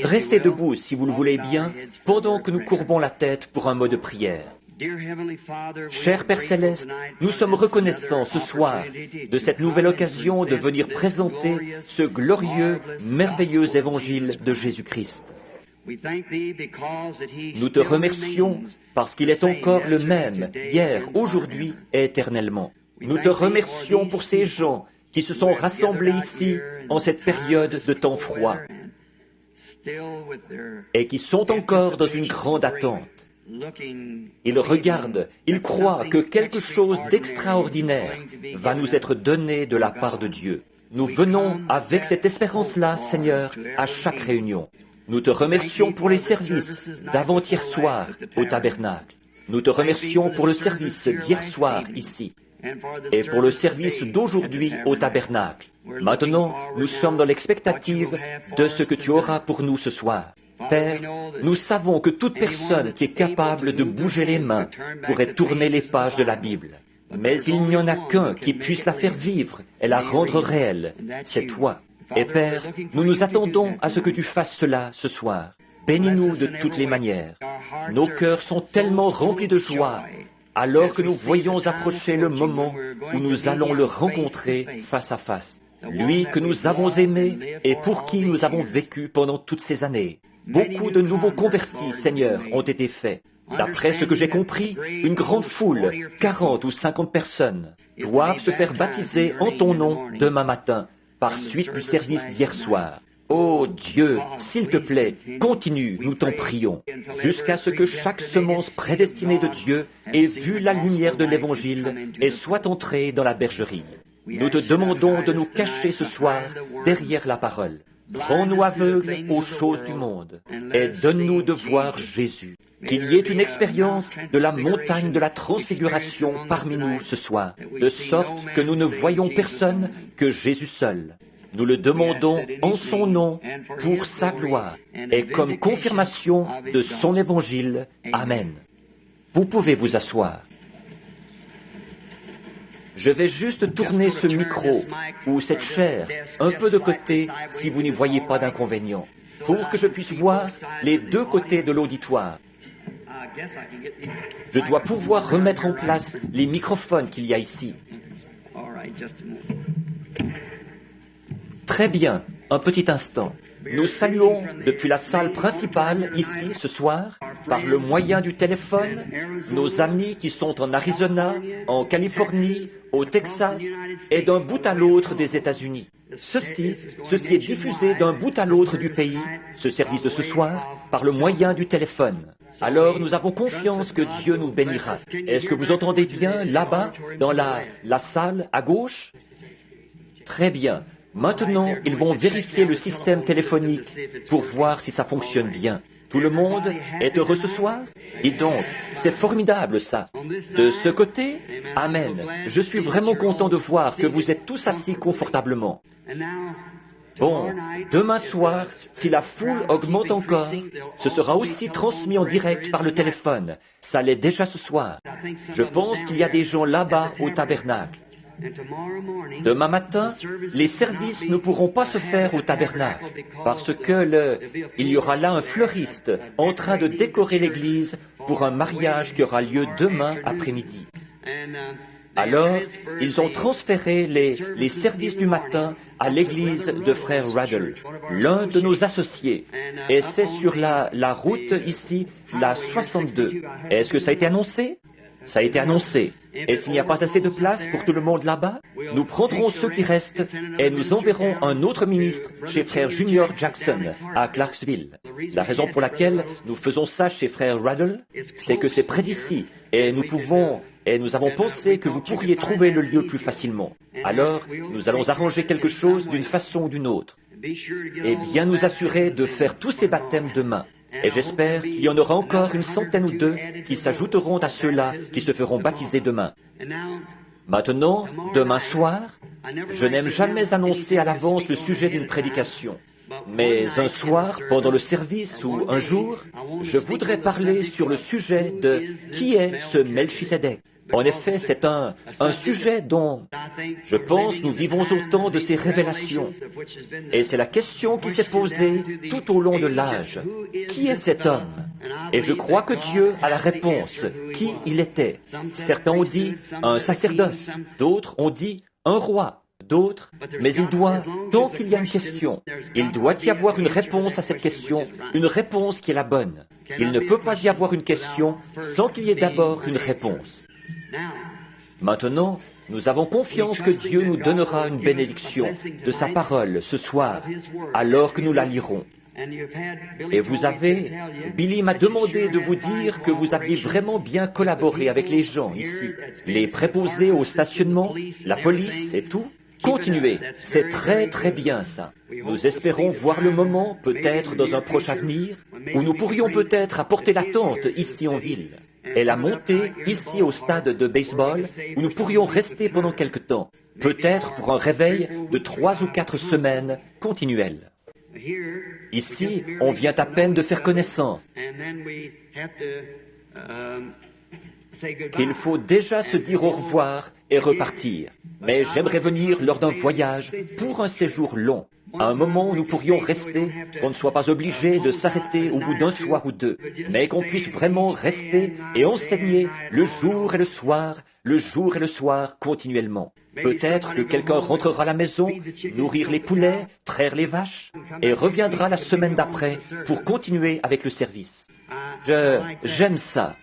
Restez debout, si vous le voulez bien, pendant que nous courbons la tête pour un mot de prière. Cher Père Céleste, nous sommes reconnaissants ce soir de cette nouvelle occasion de venir présenter ce glorieux, merveilleux évangile de Jésus-Christ. Nous te remercions parce qu'il est encore le même, hier, aujourd'hui et éternellement. Nous te remercions pour ces gens qui se sont rassemblés ici en cette période de temps froid et qui sont encore dans une grande attente. Ils regardent, ils croient que quelque chose d'extraordinaire va nous être donné de la part de Dieu. Nous venons avec cette espérance-là, Seigneur, à chaque réunion. Nous te remercions pour les services d'avant-hier soir au tabernacle. Nous te remercions pour le service d'hier soir ici et pour le service d'aujourd'hui au tabernacle. Maintenant, nous sommes dans l'expectative de ce que tu auras pour nous ce soir. Père, nous savons que toute personne qui est capable de bouger les mains pourrait tourner les pages de la Bible. Mais il n'y en a qu'un qui puisse la faire vivre et la rendre réelle. C'est toi. Et Père, nous nous attendons à ce que tu fasses cela ce soir. Bénis-nous de toutes les manières. Nos cœurs sont tellement remplis de joie alors que nous voyons approcher le moment où nous allons le rencontrer face à face. Lui que nous avons aimé et pour qui nous avons vécu pendant toutes ces années. Beaucoup de nouveaux convertis, Seigneur, ont été faits. D'après ce que j'ai compris, une grande foule, 40 ou 50 personnes, doivent se faire baptiser en ton nom demain matin, par suite du service d'hier soir. Ô Dieu, s'il te plaît, continue, nous t'en prions, jusqu'à ce que chaque semence prédestinée de Dieu ait vu la lumière de l'Évangile et soit entrée dans la bergerie. Nous te demandons de nous cacher ce soir derrière la parole. Rends-nous aveugles aux choses du monde et donne-nous de voir Jésus. Qu'il y ait une expérience de la montagne de la transfiguration parmi nous ce soir, de sorte que nous ne voyons personne que Jésus seul. Nous le demandons en son nom, pour sa gloire, et comme confirmation de son évangile. Amen. Vous pouvez vous asseoir. Je vais juste tourner ce micro ou cette chaire un peu de côté si vous n'y voyez pas d'inconvénient, pour que je puisse voir les deux côtés de l'auditoire. Je dois pouvoir remettre en place les microphones qu'il y a ici. Très bien, un petit instant. Nous saluons depuis la salle principale, ici, ce soir, par le moyen du téléphone, nos amis qui sont en Arizona, en Californie, au Texas et d'un bout à l'autre des États-Unis. Ceci est diffusé d'un bout à l'autre du pays, ce service de ce soir, par le moyen du téléphone. Alors nous avons confiance que Dieu nous bénira. Est-ce que vous entendez bien là-bas, dans la salle à gauche? Très bien. Maintenant, ils vont vérifier le système téléphonique pour voir si ça fonctionne bien. Tout le monde est heureux ce soir? Dis donc, c'est formidable ça. De ce côté, Amen. Je suis vraiment content de voir que vous êtes tous assis confortablement. Bon, demain soir, si la foule augmente encore, ce sera aussi transmis en direct par le téléphone. Ça l'est déjà ce soir. Je pense qu'il y a des gens là-bas au tabernacle. Demain matin, les services ne pourront pas se faire au tabernacle parce que il y aura là un fleuriste en train de décorer l'église pour un mariage qui aura lieu demain après-midi. Alors, ils ont transféré les services du matin à l'église de frère Raddle, l'un de nos associés, et c'est sur la route ici, la 62. Est-ce que ça a été annoncé? Ça a été annoncé. Et s'il n'y a pas assez de place pour tout le monde là-bas, nous prendrons ceux qui restent et nous enverrons un autre ministre chez frère Junior Jackson à Clarksville. La raison pour laquelle nous faisons ça chez frère Raddle, c'est que c'est près d'ici et nous avons pensé que vous pourriez trouver le lieu plus facilement. Alors, nous allons arranger quelque chose d'une façon ou d'une autre et bien nous assurer de faire tous ces baptêmes demain. Et j'espère qu'il y en aura encore une centaine ou deux qui s'ajouteront à ceux-là qui se feront baptiser demain. Maintenant, demain soir, je n'aime jamais annoncer à l'avance le sujet d'une prédication. Mais un soir, pendant le service ou un jour, je voudrais parler sur le sujet de qui est ce Melchisédek. En effet, c'est un sujet dont, je pense, nous vivons autant de ces révélations. Et c'est la question qui s'est posée tout au long de l'âge. Qui est cet homme? Et je crois que Dieu a la réponse. Qui il était? Certains ont dit un sacerdoce, d'autres ont dit un roi, d'autres, mais tant qu'il y a une question, il doit y avoir une réponse à cette question, une réponse qui est la bonne. Il ne peut pas y avoir une question sans qu'il y ait d'abord une réponse. Maintenant, nous avons confiance que Dieu nous donnera une bénédiction de sa parole ce soir, alors que nous la lirons. Et Billy m'a demandé de vous dire que vous aviez vraiment bien collaboré avec les gens ici, les préposés au stationnement, la police et tout. Continuez, c'est très très bien ça. Nous espérons voir le moment, peut-être dans un proche avenir, où nous pourrions peut-être apporter la tente ici en ville, et la monter ici au stade de baseball, où nous pourrions rester pendant quelque temps, peut-être pour un réveil de 3 ou 4 semaines continuelles. Ici, on vient à peine de faire connaissance. Qu'il faut déjà se dire au revoir et repartir. Mais j'aimerais venir lors d'un voyage pour un séjour long, à un moment où nous pourrions rester, qu'on ne soit pas obligé de s'arrêter au bout d'un soir ou deux, mais qu'on puisse vraiment rester et enseigner le jour et le soir continuellement. Peut-être que quelqu'un rentrera à la maison, nourrir les poulets, traire les vaches, et reviendra la semaine d'après pour continuer avec le service. J'aime ça.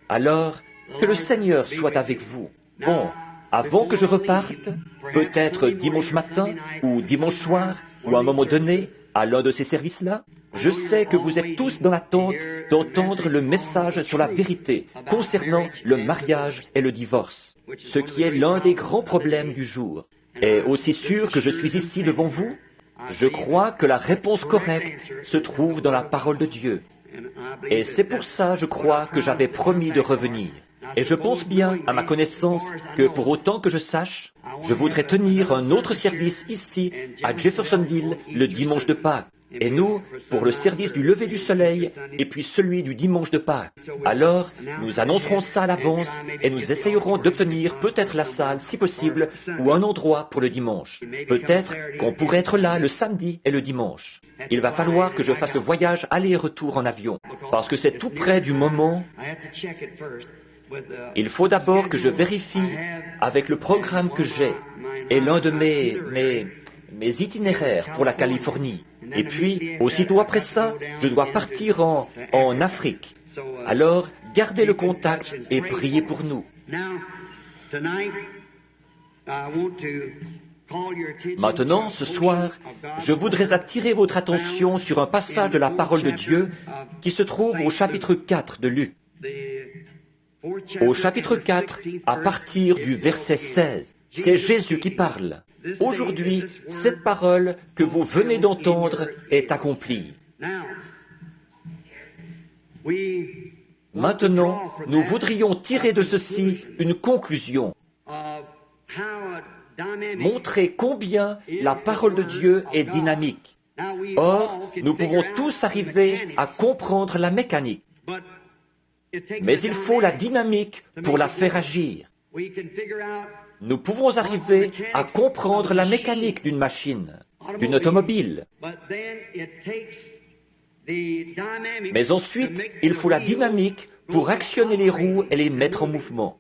Alors, que le Seigneur soit avec vous. Bon, avant que je reparte, peut-être dimanche matin ou dimanche soir, ou à un moment donné, à l'un de ces services-là, je sais que vous êtes tous dans l'attente d'entendre le message sur la vérité concernant le mariage et le divorce, ce qui est l'un des grands problèmes du jour. Et aussi sûr que je suis ici devant vous, je crois que la réponse correcte se trouve dans la parole de Dieu. Et c'est pour ça, je crois, que j'avais promis de revenir. Et je pense bien, à ma connaissance, que pour autant que je sache, je voudrais tenir un autre service ici, à Jeffersonville, le dimanche de Pâques. Et nous, pour le service du lever du soleil, et puis celui du dimanche de Pâques. Alors, nous annoncerons ça à l'avance, et nous essayerons d'obtenir peut-être la salle, si possible, ou un endroit pour le dimanche. Peut-être qu'on pourrait être là le samedi et le dimanche. Il va falloir que je fasse le voyage aller et retour en avion, parce que c'est tout près du moment. Il faut d'abord que je vérifie avec le programme que j'ai, et l'un de mes itinéraires pour la Californie. Et puis, aussitôt après ça, je dois partir en Afrique. Alors, gardez le contact et priez pour nous. Maintenant, ce soir, je voudrais attirer votre attention sur un passage de la parole de Dieu qui se trouve au chapitre 4 de Luc. Au chapitre 4, à partir du verset 16, c'est Jésus qui parle. Aujourd'hui, cette parole que vous venez d'entendre est accomplie. Maintenant, nous voudrions tirer de ceci une conclusion. Montrer combien la parole de Dieu est dynamique. Or, nous pouvons tous arriver à comprendre la mécanique. Mais il faut la dynamique pour la faire agir. Nous pouvons arriver à comprendre la mécanique d'une machine, d'une automobile. Mais ensuite, il faut la dynamique pour actionner les roues et les mettre en mouvement.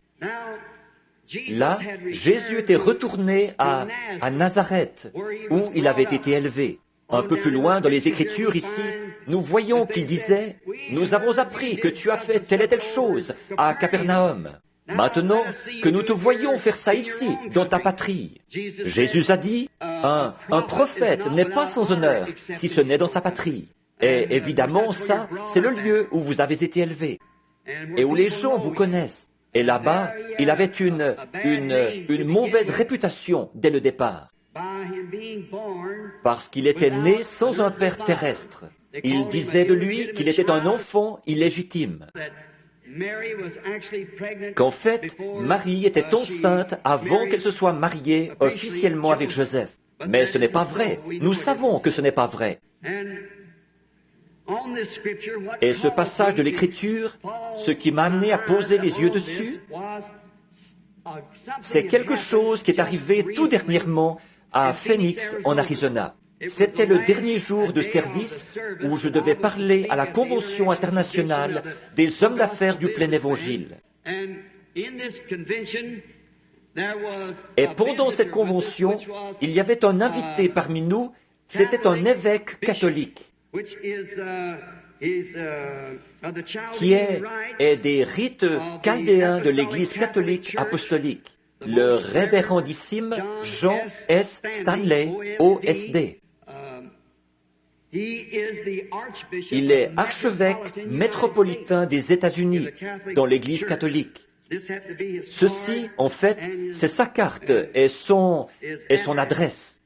Là, Jésus était retourné à Nazareth, où il avait été élevé. Un peu plus loin dans les Écritures ici, nous voyons qu'il disait « Nous avons appris que tu as fait telle et telle chose à Capernaum. Maintenant que nous te voyons faire ça ici, dans ta patrie. » Jésus a dit « Un prophète n'est pas sans honneur si ce n'est dans sa patrie. » Et évidemment, ça, c'est le lieu où vous avez été élevé et où les gens vous connaissent. Et là-bas, il avait une mauvaise réputation dès le départ. Parce qu'il était né sans un père terrestre. Il disait de lui qu'il était un enfant illégitime. Qu'en fait, Marie était enceinte avant qu'elle se soit mariée officiellement avec Joseph. Mais ce n'est pas vrai. Nous savons que ce n'est pas vrai. Et ce passage de l'Écriture, ce qui m'a amené à poser les yeux dessus, C'est quelque chose qui est arrivé tout dernièrement à Phoenix, en Arizona. C'était le dernier jour de service où je devais parler à la Convention internationale des hommes d'affaires du plein évangile. Et pendant cette convention, il y avait un invité parmi nous, c'était un évêque catholique, qui est des rites chaldéens de l'Église catholique apostolique, le révérendissime Jean S. Stanley, OSD. Il est archevêque métropolitain des États-Unis dans l'Église catholique. Ceci, en fait, c'est sa carte et son adresse.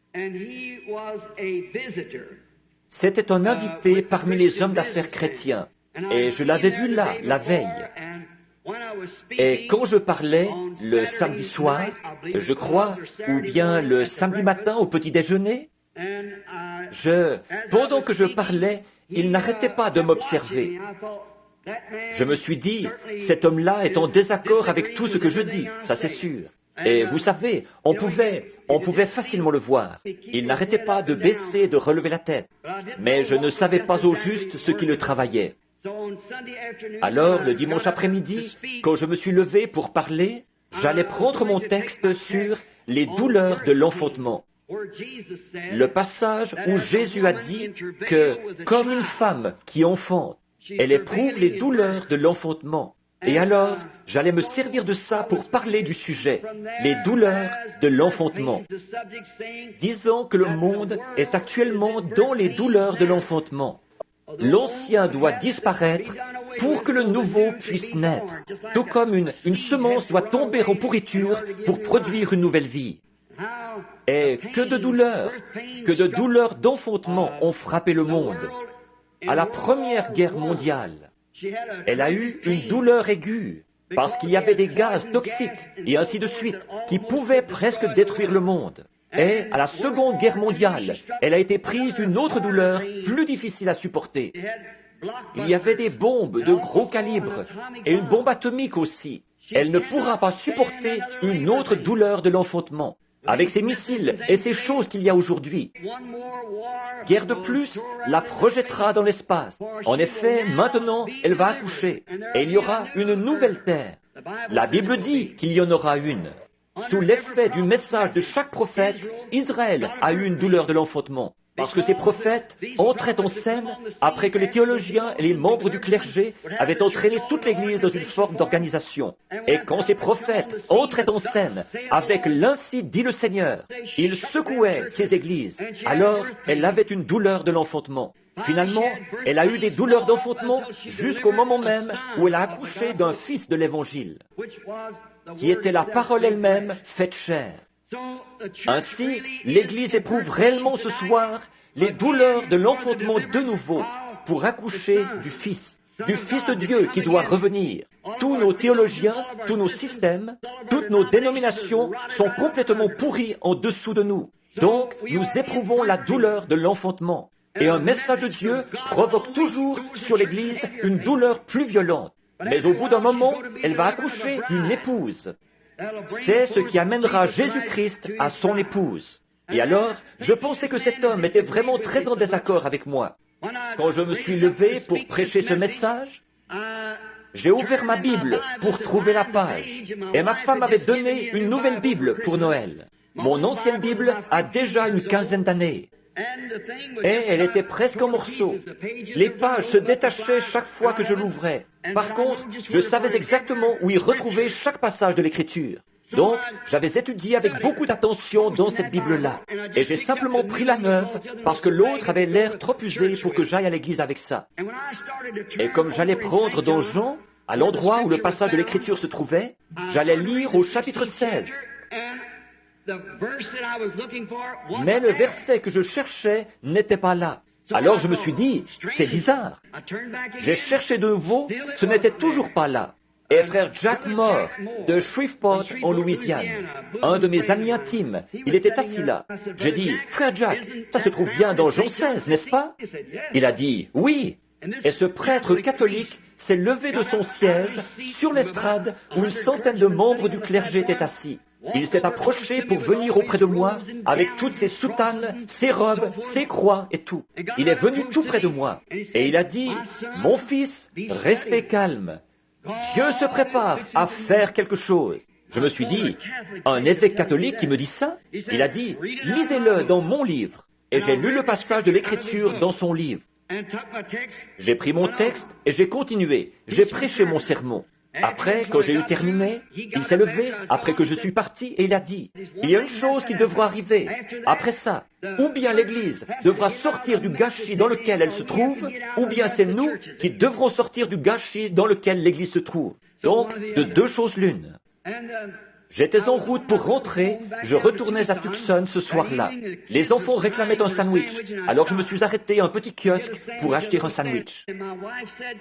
C'était un invité parmi les hommes d'affaires chrétiens, et je l'avais vu là, la veille. Et quand je parlais le samedi soir, je crois, ou bien le samedi matin au petit déjeuner, pendant que je parlais, il n'arrêtait pas de m'observer. Je me suis dit, cet homme-là est en désaccord avec tout ce que je dis, ça c'est sûr. Et vous savez, on pouvait facilement le voir. Il n'arrêtait pas de baisser et de relever la tête. Mais je ne savais pas au juste ce qui le travaillait. Alors, le dimanche après-midi, quand je me suis levé pour parler, j'allais prendre mon texte sur les douleurs de l'enfantement. Le passage où Jésus a dit que, comme une femme qui enfante, elle éprouve les douleurs de l'enfantement. Et alors, j'allais me servir de ça pour parler du sujet, les douleurs de l'enfantement, disant que le monde est actuellement dans les douleurs de l'enfantement. L'ancien doit disparaître pour que le nouveau puisse naître, tout comme une semence doit tomber en pourriture pour produire une nouvelle vie. Et que de douleurs d'enfantement ont frappé le monde. À la Première Guerre mondiale, elle a eu une douleur aiguë parce qu'il y avait des gaz toxiques et ainsi de suite qui pouvaient presque détruire le monde. Et à la Seconde Guerre mondiale, elle a été prise d'une autre douleur plus difficile à supporter. Il y avait des bombes de gros calibre et une bombe atomique aussi. Elle ne pourra pas supporter une autre douleur de l'enfantement. Avec ces missiles et ces choses qu'il y a aujourd'hui. Guerre de plus la projettera dans l'espace. En effet, maintenant, elle va accoucher. Et il y aura une nouvelle terre. La Bible dit qu'il y en aura une. Sous l'effet du message de chaque prophète, Israël a eu une douleur de l'enfantement. Parce que ces prophètes entraient en scène après que les théologiens et les membres du clergé avaient entraîné toute l'Église dans une forme d'organisation. Et quand ces prophètes entraient en scène avec l'Ainsi dit le Seigneur, ils secouaient ces églises. Alors, elle avait une douleur de l'enfantement. Finalement, elle a eu des douleurs d'enfantement jusqu'au moment même où elle a accouché d'un fils de l'Évangile, qui était la parole elle-même faite chair. Ainsi, l'Église éprouve réellement ce soir les douleurs de l'enfantement de nouveau pour accoucher du Fils de Dieu qui doit revenir. Tous nos théologiens, tous nos systèmes, toutes nos dénominations sont complètement pourris en dessous de nous. Donc, nous éprouvons la douleur de l'enfantement. Et un message de Dieu provoque toujours sur l'Église une douleur plus violente. Mais au bout d'un moment, elle va accoucher d'une épouse. C'est ce qui amènera Jésus-Christ à son épouse. Et alors, je pensais que cet homme était vraiment très en désaccord avec moi. Quand je me suis levé pour prêcher ce message, j'ai ouvert ma Bible pour trouver la page. Et ma femme m'avait donné une nouvelle Bible pour Noël. Mon ancienne Bible a déjà une quinzaine d'années. Et elle était presque en morceaux. Les pages se détachaient chaque fois que je l'ouvrais. Par contre, je savais exactement où y retrouver chaque passage de l'Écriture. Donc, j'avais étudié avec beaucoup d'attention dans cette Bible-là. Et j'ai simplement pris la neuve parce que l'autre avait l'air trop usé pour que j'aille à l'église avec ça. Et comme j'allais prendre dans Jean, à l'endroit où le passage de l'Écriture se trouvait, j'allais lire au chapitre 16. Mais le verset que je cherchais n'était pas là. Alors je me suis dit, c'est bizarre. J'ai cherché de nouveau, ce n'était toujours pas là. Et frère Jack Moore, de Shreveport, en Louisiane, un de mes amis intimes, il était assis là. J'ai dit, frère Jack, ça se trouve bien dans Jean 16, n'est-ce pas? Il a dit, oui. Et ce prêtre catholique s'est levé de son siège sur l'estrade où une centaine de membres du clergé étaient assis. Il s'est approché pour venir auprès de moi avec toutes ses soutanes, ses robes, ses croix et tout. Il est venu tout près de moi et il a dit, « Mon fils, restez calme. Dieu se prépare à faire quelque chose. » Je me suis dit, un évêque catholique qui me dit ça? Il a dit, « Lisez-le dans mon livre. » Et j'ai lu le passage de l'Écriture dans son livre. J'ai pris mon texte et j'ai continué. J'ai prêché mon sermon. Après, quand j'ai eu terminé, il s'est levé après que je suis parti et il a dit, « Il y a une chose qui devra arriver. Après ça, ou bien l'Église devra sortir du gâchis dans lequel elle se trouve, ou bien c'est nous qui devrons sortir du gâchis dans lequel l'Église se trouve. Donc, de deux choses l'une. » J'étais en route pour rentrer, je retournais à Tucson ce soir-là. Les enfants réclamaient un sandwich, alors je me suis arrêté à un petit kiosque pour acheter un sandwich.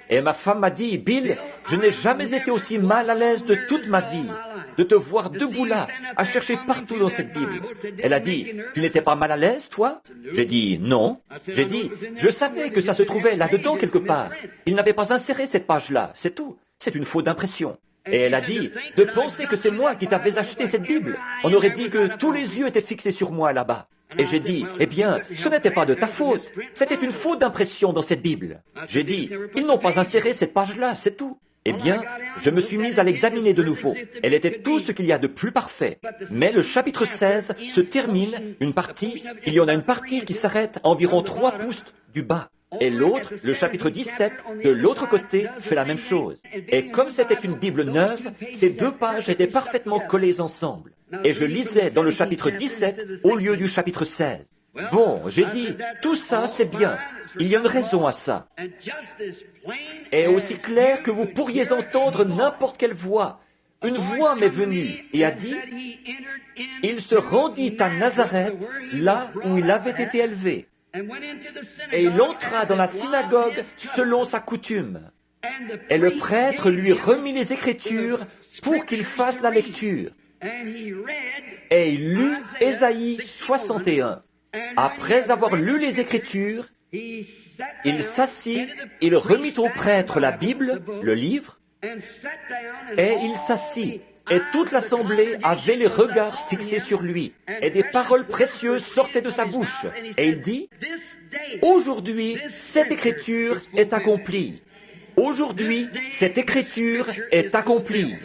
Et ma femme m'a dit, « Bill, je n'ai jamais été aussi mal à l'aise de toute ma vie, de te voir debout là, à chercher partout dans cette Bible. » Elle a dit, « Tu n'étais pas mal à l'aise, toi ?» J'ai dit, « Non. » J'ai dit, « Je savais que ça se trouvait là-dedans quelque part. Il n'avait pas inséré cette page-là, c'est tout. C'est une faute d'impression. » Et elle a dit, de penser que c'est moi qui t'avais acheté cette Bible. On aurait dit que tous les yeux étaient fixés sur moi là-bas. Et j'ai dit, eh bien, ce n'était pas de ta faute. C'était une faute d'impression dans cette Bible. J'ai dit, ils n'ont pas inséré cette page-là, c'est tout. Eh bien, je me suis mise à l'examiner de nouveau. Elle était tout ce qu'il y a de plus parfait. Mais le chapitre 16 se termine, il y en a une partie qui s'arrête à environ 3 pouces du bas. Et l'autre, le chapitre 17, de l'autre côté, fait la même chose. Et comme c'était une Bible neuve, ces 2 pages étaient parfaitement collées ensemble. Et je lisais dans le chapitre 17 au lieu du chapitre 16. Bon, j'ai dit, tout ça, c'est bien. Il y a une raison à ça. Et aussi clair que vous pourriez entendre n'importe quelle voix. Une voix m'est venue et a dit, « Il se rendit à Nazareth, là où il avait été élevé. » Et il entra dans la synagogue selon sa coutume. Et le prêtre lui remit les Écritures pour qu'il fasse la lecture. Et il lut Ésaïe 61. Après avoir lu les Écritures, il s'assit, il remit au prêtre la Bible, le livre, et il s'assit. Et toute l'assemblée avait les regards fixés sur lui, et des paroles précieuses sortaient de sa bouche. Et il dit, « Aujourd'hui, cette écriture est accomplie. Aujourd'hui, cette écriture est accomplie. »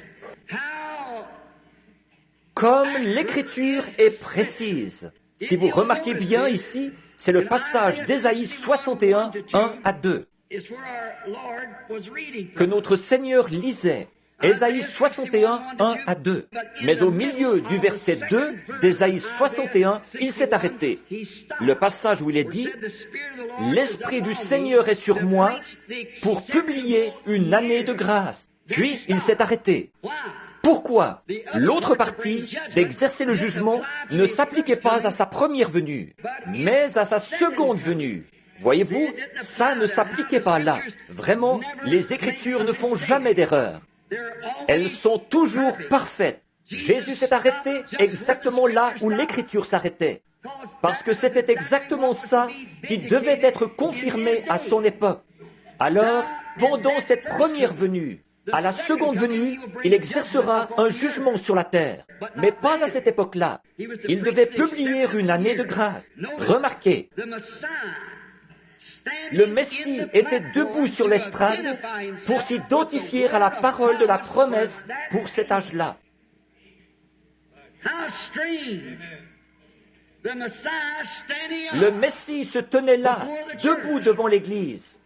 Comme l'écriture est précise. Si vous remarquez bien ici, c'est le passage d'Ésaïe 61, 1 à 2, que notre Seigneur lisait. Ésaïe 61, 1 à 2. Mais au milieu du verset 2 d'Ésaïe 61, il s'est arrêté. Le passage où il est dit, « L'Esprit du Seigneur est sur moi pour publier une année de grâce. » Puis il s'est arrêté. Pourquoi? L'autre partie d'exercer le jugement ne s'appliquait pas à sa première venue, mais à sa seconde venue. Voyez-vous, ça ne s'appliquait pas là. Vraiment, les Écritures ne font jamais d'erreur. Elles sont toujours parfaites. Jésus s'est arrêté exactement là où l'Écriture s'arrêtait. Parce que c'était exactement ça qui devait être confirmé à son époque. Alors, pendant cette première venue, à la seconde venue, il exercera un jugement sur la terre. Mais pas à cette époque-là. Il devait publier une année de grâce. Remarquez, le Messie était debout sur l'estrade pour s'identifier à la parole de la promesse pour cet âge-là. Le Messie se tenait là, debout devant l'Église,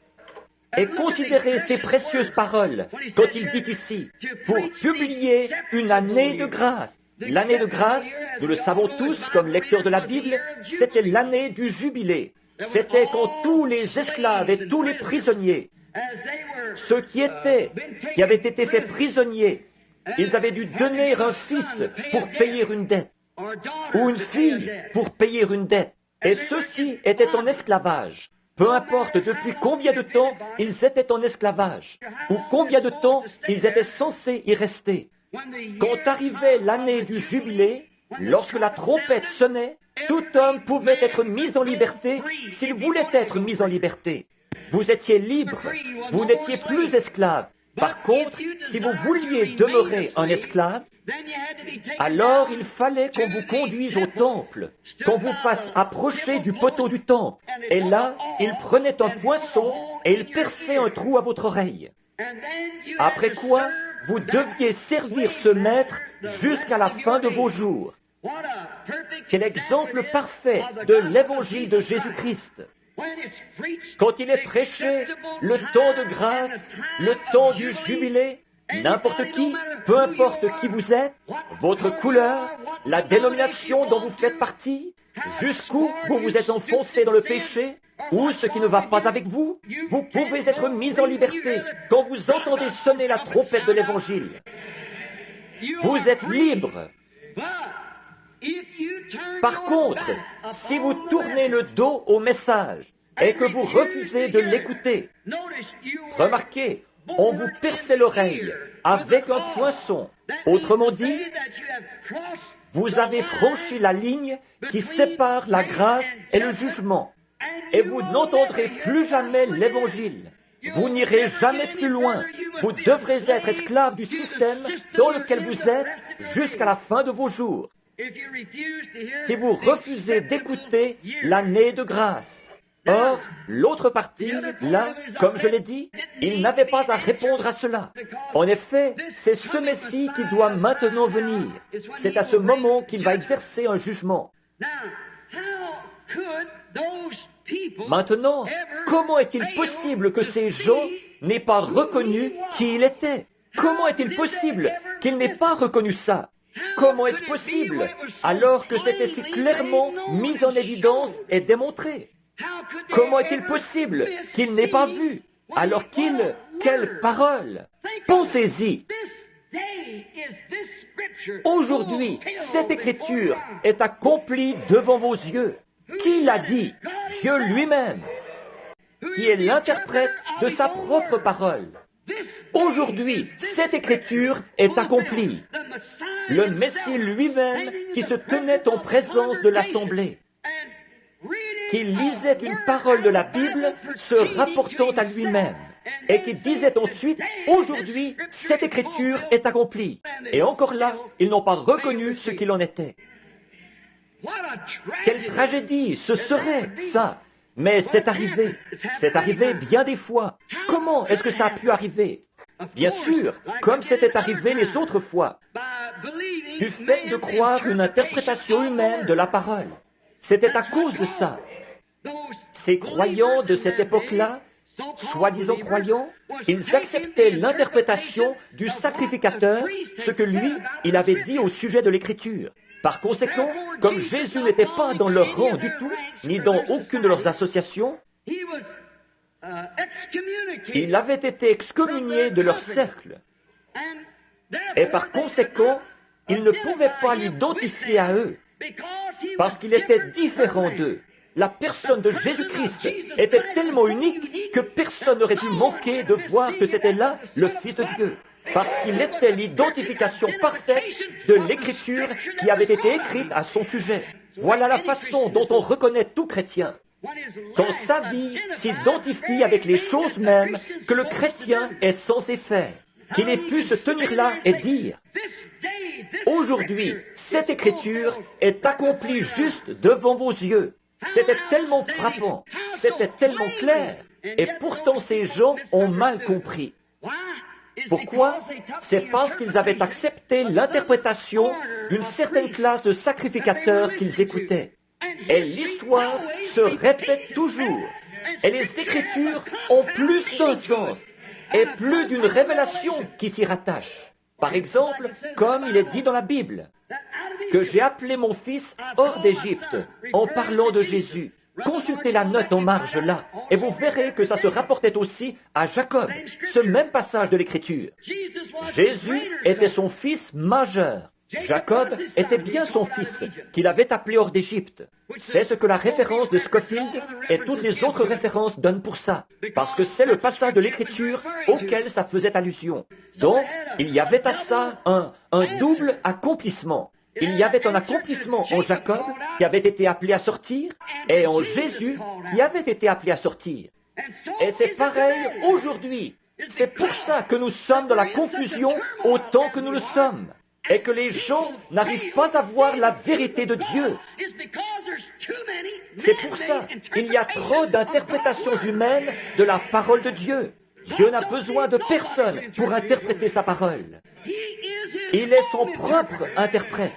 et considérait ces précieuses paroles, quand il dit ici, pour publier une année de grâce. L'année de grâce, nous le savons tous comme lecteurs de la Bible, c'était l'année du jubilé. C'était quand tous les esclaves et tous les prisonniers, ceux qui avaient été faits prisonniers, ils avaient dû donner un fils pour payer une dette, ou une fille pour payer une dette. Et ceux-ci étaient en esclavage. Peu importe depuis combien de temps ils étaient en esclavage, ou combien de temps ils étaient censés y rester. Quand arrivait l'année du jubilé, lorsque la trompette sonnait, tout homme pouvait être mis en liberté s'il voulait être mis en liberté. Vous étiez libre, vous n'étiez plus esclave. Par contre, si vous vouliez demeurer un esclave, alors il fallait qu'on vous conduise au temple, qu'on vous fasse approcher du poteau du temple. Et là, il prenait un poinçon et il perçait un trou à votre oreille. Après quoi, vous deviez servir ce maître jusqu'à la fin de vos jours. Quel exemple parfait de l'évangile de Jésus-Christ. Quand il est prêché, le temps de grâce, le temps du jubilé, n'importe qui, peu importe qui vous êtes, votre couleur, la dénomination dont vous faites partie, jusqu'où vous vous êtes enfoncé dans le péché, ou ce qui ne va pas avec vous, vous pouvez être mis en liberté quand vous entendez sonner la trompette de l'Évangile. Vous êtes libre. Par contre, si vous tournez le dos au message et que vous refusez de l'écouter, remarquez, on vous perçait l'oreille avec un poinçon. Autrement dit, vous avez franchi la ligne qui sépare la grâce et le jugement. Et vous n'entendrez plus jamais l'Évangile. Vous n'irez jamais plus loin. Vous devrez être esclave du système dans lequel vous êtes jusqu'à la fin de vos jours. Si vous refusez d'écouter l'année de grâce. Or, l'autre partie, là, comme je l'ai dit, il n'avait pas à répondre à cela. En effet, c'est ce Messie qui doit maintenant venir. C'est à ce moment qu'il va exercer un jugement. Maintenant, comment est-il possible que ces gens n'aient pas reconnu qui il était? Comment est-il possible qu'ils n'aient pas reconnu ça? Comment est-ce possible alors que c'était si clairement mis en évidence et démontré? Comment est-il possible qu'ils n'aient pas vu alors qu'il... Quelle parole! Pensez-y! Aujourd'hui, cette écriture est accomplie devant vos yeux. Qui l'a dit? Dieu lui-même, qui est l'interprète de sa propre parole. Aujourd'hui, cette écriture est accomplie. Le Messie lui-même qui se tenait en présence de l'assemblée, qui lisait une parole de la Bible se rapportant à lui-même, et qui disait ensuite, aujourd'hui, cette écriture est accomplie. Et encore là, ils n'ont pas reconnu ce qu'il en était. Quelle tragédie ce serait, ça! Mais c'est arrivé. C'est arrivé bien des fois. Comment est-ce que ça a pu arriver? Bien sûr, comme c'était arrivé les autres fois, du fait de croire une interprétation humaine de la parole. C'était à cause de ça. Ces croyants de cette époque-là, soi-disant croyants, ils acceptaient l'interprétation du sacrificateur, ce que lui, il avait dit au sujet de l'Écriture. Par conséquent, comme Jésus n'était pas dans leur rang du tout, ni dans aucune de leurs associations, il avait été excommunié de leur cercle. Et par conséquent, ils ne pouvaient pas l'identifier à eux, parce qu'il était différent d'eux. La personne de Jésus-Christ était tellement unique que personne n'aurait pu manquer de voir que c'était là le Fils de Dieu. Parce qu'il était l'identification parfaite de l'Écriture qui avait été écrite à son sujet. Voilà la façon dont on reconnaît tout chrétien. Quand sa vie s'identifie avec les choses mêmes que le chrétien est censé faire. Qu'il ait pu se tenir là et dire, aujourd'hui, cette Écriture est accomplie juste devant vos yeux. C'était tellement frappant, c'était tellement clair, et pourtant ces gens ont mal compris. Pourquoi? C'est parce qu'ils avaient accepté l'interprétation d'une certaine classe de sacrificateurs qu'ils écoutaient. Et l'histoire se répète toujours. Et les Écritures ont plus d'un sens et plus d'une révélation qui s'y rattache. Par exemple, comme il est dit dans la Bible, que j'ai appelé mon fils hors d'Égypte en parlant de Jésus. Consultez la note en marge là, et vous verrez que ça se rapportait aussi à Jacob, ce même passage de l'Écriture. Jésus était son fils majeur. Jacob était bien son fils, qu'il avait appelé hors d'Égypte. C'est ce que la référence de Scofield et toutes les autres références donnent pour ça, parce que c'est le passage de l'Écriture auquel ça faisait allusion. Donc, il y avait à ça un double accomplissement. Il y avait un accomplissement en Jacob qui avait été appelé à sortir et en Jésus qui avait été appelé à sortir. Et c'est pareil aujourd'hui. C'est pour ça que nous sommes dans la confusion autant que nous le sommes. Et que les gens n'arrivent pas à voir la vérité de Dieu. C'est pour ça qu'il y a trop d'interprétations humaines de la parole de Dieu. Dieu n'a besoin de personne pour interpréter sa parole. Il est son propre interprète.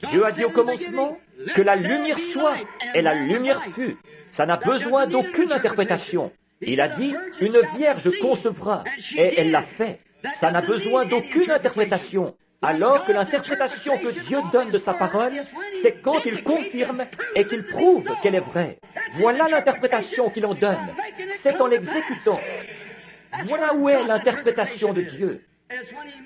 Dieu a dit au commencement que la lumière soit, et la lumière fut. Ça n'a besoin d'aucune interprétation. Il a dit, une vierge concevra, et elle l'a fait. Ça n'a besoin d'aucune interprétation. Alors que l'interprétation que Dieu donne de sa parole, c'est quand il confirme et qu'il prouve qu'elle est vraie. Voilà l'interprétation qu'il en donne. C'est en l'exécutant. Voilà où est l'interprétation de Dieu.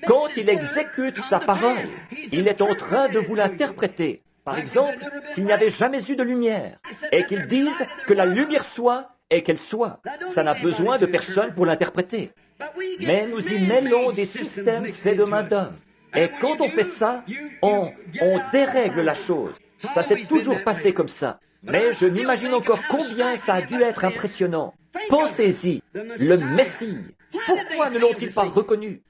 Quand il exécute sa parole, il est en train de vous l'interpréter. Par exemple, s'il n'y avait jamais eu de lumière, et qu'il dise que la lumière soit et qu'elle soit, ça n'a besoin de personne pour l'interpréter. Mais nous y mêlons des systèmes faits de main d'homme. Et quand on fait ça, on dérègle la chose. Ça s'est toujours passé comme ça. Mais je m'imagine encore combien ça a dû être impressionnant. Pensez-y, le Messie. Pourquoi ne l'ont-ils pas reconnu?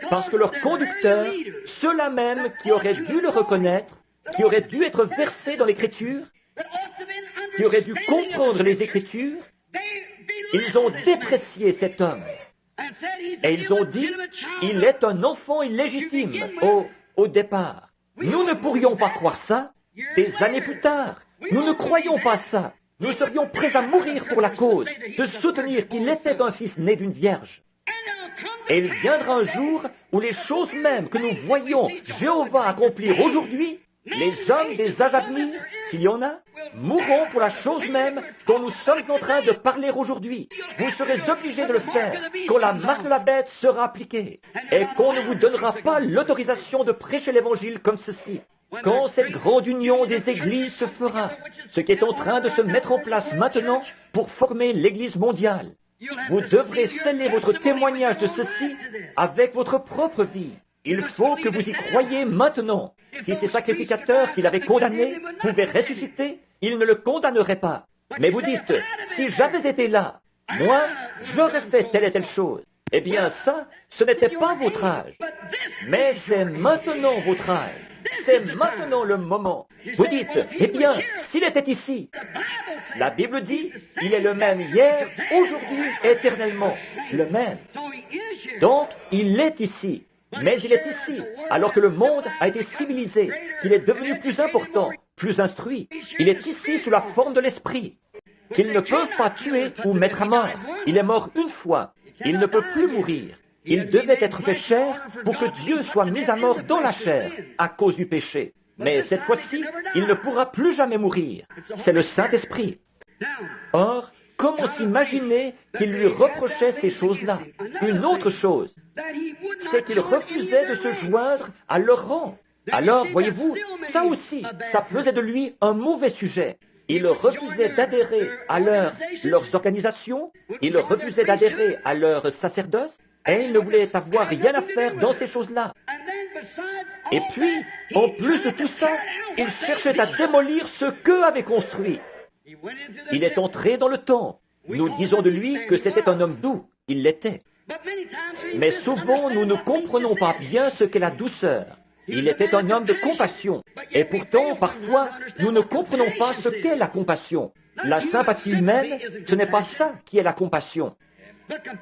Parce que leurs conducteurs, ceux-là même qui auraient dû le reconnaître, qui auraient dû être versés dans l'Écriture, qui auraient dû comprendre les Écritures, ils ont déprécié cet homme. Et ils ont dit, il est un enfant illégitime au départ. Nous ne pourrions pas croire ça. Des années plus tard, nous ne croyons pas ça. Nous serions prêts à mourir pour la cause, de soutenir qu'il était un fils né d'une vierge. Et il viendra un jour où les choses mêmes que nous voyons Jéhovah accomplir aujourd'hui, les hommes des âges à venir, s'il y en a, mourront pour la chose même dont nous sommes en train de parler aujourd'hui. Vous serez obligés de le faire quand la marque de la bête sera appliquée et qu'on ne vous donnera pas l'autorisation de prêcher l'évangile comme ceci. Quand cette grande union des églises se fera, ce qui est en train de se mettre en place maintenant pour former l'église mondiale, vous devrez sceller votre témoignage de ceci avec votre propre vie. Il faut que vous y croyiez maintenant. Si ces sacrificateurs qu'il avait condamnés pouvaient ressusciter, ils ne le condamneraient pas. Mais vous dites, si j'avais été là, moi, j'aurais fait telle et telle chose. Eh bien ça, ce n'était pas votre âge. Mais c'est maintenant votre âge. C'est maintenant le moment. Vous dites, eh bien, s'il était ici, la Bible dit, il est le même hier, aujourd'hui, éternellement. Le même. Donc, il est ici. Mais il est ici, alors que le monde a été civilisé, qu'il est devenu plus important, plus instruit. Il est ici sous la forme de l'esprit, qu'ils ne peuvent pas tuer ou mettre à mort. Il est mort une fois. Il ne peut plus mourir. Il devait être fait chair pour que Dieu soit mis à mort dans la chair à cause du péché. Mais cette fois-ci, il ne pourra plus jamais mourir. C'est le Saint-Esprit. Or, comment s'imaginer qu'il lui reprochait ces choses-là? Une autre chose, c'est qu'il refusait de se joindre à leur rang. Alors, voyez-vous, ça aussi, ça faisait de lui un mauvais sujet. Il refusait d'adhérer à leurs organisations, il refusait d'adhérer à leur sacerdoce, et il ne voulait avoir rien à faire dans ces choses-là. Et puis, en plus de tout ça, il cherchait à démolir ce qu'eux avaient construit. Il est entré dans le temps. Nous disons de lui que c'était un homme doux. Il l'était. Mais souvent, nous ne comprenons pas bien ce qu'est la douceur. Il était un homme de compassion. Et pourtant, parfois, nous ne comprenons pas ce qu'est la compassion. La sympathie humaine, ce n'est pas ça qui est la compassion.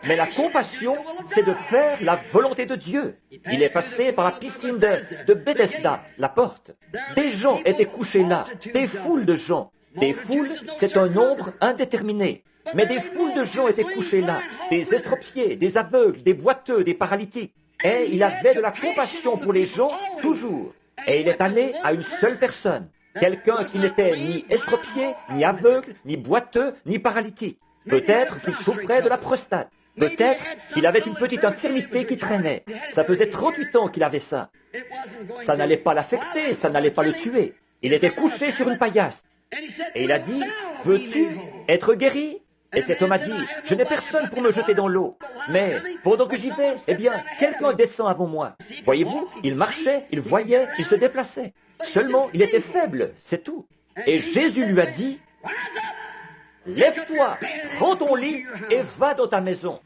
Mais la compassion, c'est de faire la volonté de Dieu. Il est passé par la piscine de Bethesda, la porte. Des gens étaient couchés là, des foules de gens. Des foules, c'est un nombre indéterminé. Mais des foules de gens étaient couchés là, des estropiés, des aveugles, des boiteux, des paralytiques. Et il avait de la compassion pour les gens, toujours. Et il est allé à une seule personne. Quelqu'un qui n'était ni estropié, ni aveugle, ni boiteux, ni paralytique. Peut-être qu'il souffrait de la prostate. Peut-être qu'il avait une petite infirmité qui traînait. Ça faisait 38 ans qu'il avait ça. Ça n'allait pas l'affecter, ça n'allait pas le tuer. Il était couché sur une paillasse. Et il a dit, « Veux-tu être guéri ?» Et cet homme a dit, « Je n'ai personne pour me jeter dans l'eau. Mais pendant que j'y vais, eh bien, quelqu'un descend avant moi. » Voyez-vous, il marchait, il voyait, il se déplaçait. Seulement, il était faible, c'est tout. Et Jésus lui a dit, « lève-toi, prends ton lit et va dans ta maison.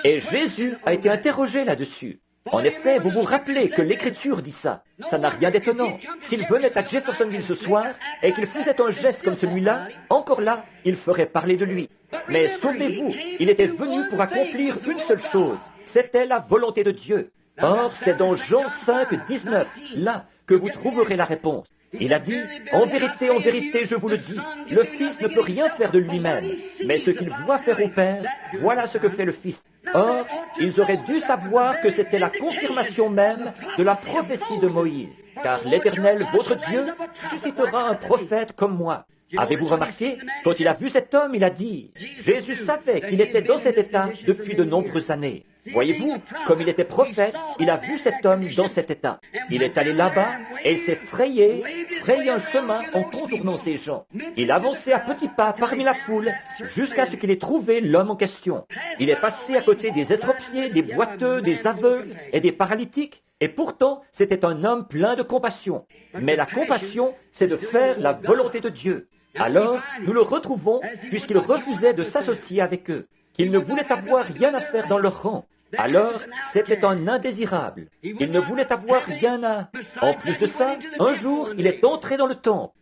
Et Jésus a été interrogé là-dessus. En effet, vous vous rappelez que l'Écriture dit ça. Ça n'a rien d'étonnant. S'il venait à Jeffersonville ce soir et qu'il faisait un geste comme celui-là, encore là, il ferait parler de lui. Mais souvenez-vous, il était venu pour accomplir une seule chose. C'était la volonté de Dieu. Or, c'est dans Jean 5, 19, là, que vous trouverez la réponse. Il a dit, en vérité, je vous le dis, le Fils ne peut rien faire de lui-même, mais ce qu'il voit faire au Père, voilà ce que fait le Fils. Or, ils auraient dû savoir que c'était la confirmation même de la prophétie de Moïse, car l'Éternel, votre Dieu, suscitera un prophète comme moi. Avez-vous remarqué, quand il a vu cet homme, il a dit, Jésus savait qu'il était dans cet état depuis de nombreuses années. Voyez-vous, comme il était prophète, il a vu cet homme dans cet état. Il est allé là-bas et il s'est frayé un chemin en contournant ces gens. Il avançait à petits pas parmi la foule jusqu'à ce qu'il ait trouvé l'homme en question. Il est passé à côté des estropiés, des boiteux, des aveugles et des paralytiques. Et pourtant, c'était un homme plein de compassion. Mais la compassion, c'est de faire la volonté de Dieu. Alors, nous le retrouvons puisqu'il refusait de s'associer avec eux, qu'il ne voulait avoir rien à faire dans leur rang. Alors, c'était un indésirable. Il ne voulait avoir rien à... En plus de ça, un jour, il est entré dans le temple.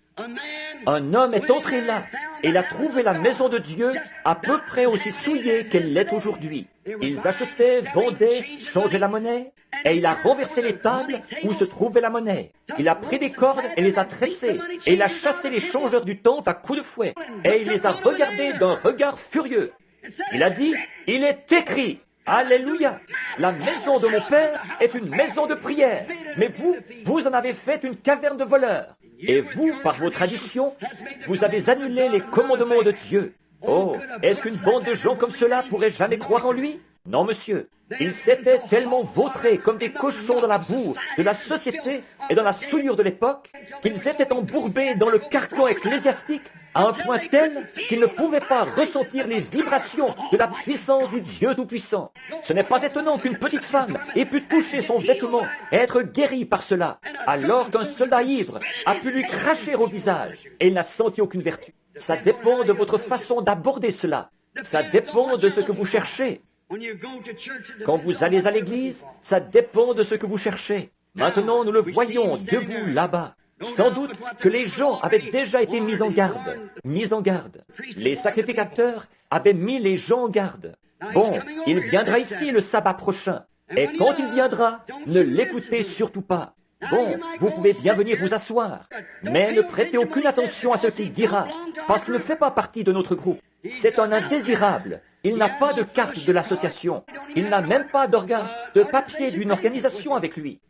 Un homme est entré là, et il a trouvé la maison de Dieu à peu près aussi souillée qu'elle l'est aujourd'hui. Ils achetaient, vendaient, changeaient la monnaie, et il a renversé les tables où se trouvait la monnaie. Il a pris des cordes et les a tressées, et il a chassé les changeurs du temple à coups de fouet, et il les a regardés d'un regard furieux. Il a dit, « Il est écrit !» Alléluia! La maison de mon Père est une maison de prière, mais vous en avez fait une caverne de voleurs. Et vous, par vos traditions, vous avez annulé les commandements de Dieu. Oh, est-ce qu'une bande de gens comme cela pourrait jamais croire en lui? Non, monsieur. Ils s'étaient tellement vautrés comme des cochons dans la boue de la société et dans la souillure de l'époque qu'ils étaient embourbés dans le carcan ecclésiastique à un point tel qu'ils ne pouvaient pas ressentir les vibrations de la puissance du Dieu Tout-Puissant. Ce n'est pas étonnant qu'une petite femme ait pu toucher son vêtement et être guérie par cela, alors qu'un soldat ivre a pu lui cracher au visage et il n'a senti aucune vertu. Ça dépend de votre façon d'aborder cela. Ça dépend de ce que vous cherchez. Quand vous allez à l'église, ça dépend de ce que vous cherchez. Maintenant, nous le voyons debout là-bas. Sans doute que les gens avaient déjà été mis en garde. Les sacrificateurs avaient mis les gens en garde. Bon, il viendra ici le sabbat prochain. Et quand il viendra, ne l'écoutez surtout pas. Bon, vous pouvez bien venir vous asseoir, mais ne prêtez aucune attention à ce qu'il dira, parce qu'il ne fait pas partie de notre groupe. C'est un indésirable. Il n'a pas de carte de l'association. Il n'a même pas de papier d'une organisation avec lui.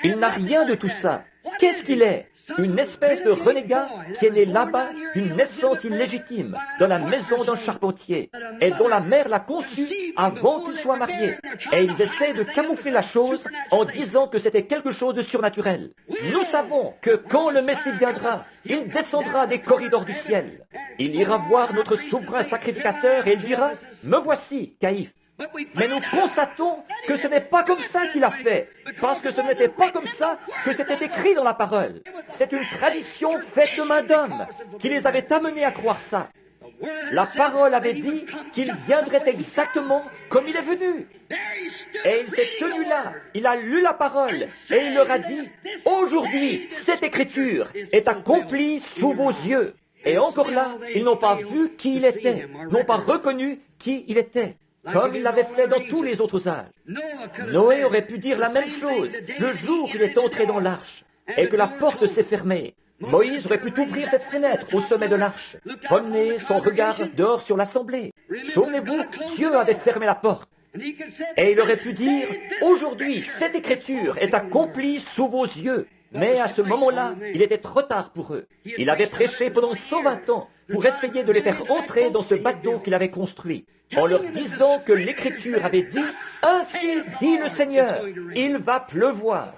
Il n'a rien de tout ça. Qu'est-ce qu'il est? Une espèce de renégat qui est né là-bas d'une naissance illégitime, dans la maison d'un charpentier, et dont la mère l'a conçu avant qu'il soit marié. Et ils essaient de camoufler la chose en disant que c'était quelque chose de surnaturel. Nous savons que quand le Messie viendra, il descendra des corridors du ciel. Il ira voir notre souverain sacrificateur et il dira, « Me voici, Caïphe. » Mais nous constatons que ce n'est pas comme ça qu'il a fait, parce que ce n'était pas comme ça que c'était écrit dans la parole. C'est une tradition faite de main d'homme qui les avait amenés à croire ça. La parole avait dit qu'il viendrait exactement comme il est venu. Et il s'est tenu là, il a lu la parole, et il leur a dit, « Aujourd'hui, cette écriture est accomplie sous vos yeux. » Et encore là, ils n'ont pas vu qui il était, n'ont pas reconnu qui il était. Comme il l'avait fait dans tous les autres âges. Noé aurait pu dire la même chose le jour où il est entré dans l'arche et que la porte s'est fermée. Moïse aurait pu ouvrir cette fenêtre au sommet de l'arche, promener son regard dehors sur l'assemblée. Souvenez-vous, Dieu avait fermé la porte. Et il aurait pu dire, « Aujourd'hui, cette écriture est accomplie sous vos yeux. » Mais à ce moment-là, il était trop tard pour eux. Il avait prêché pendant 120 ans pour essayer de les faire entrer dans ce bateau qu'il avait construit, en leur disant que l'Écriture avait dit « Ainsi dit le Seigneur, il va pleuvoir. »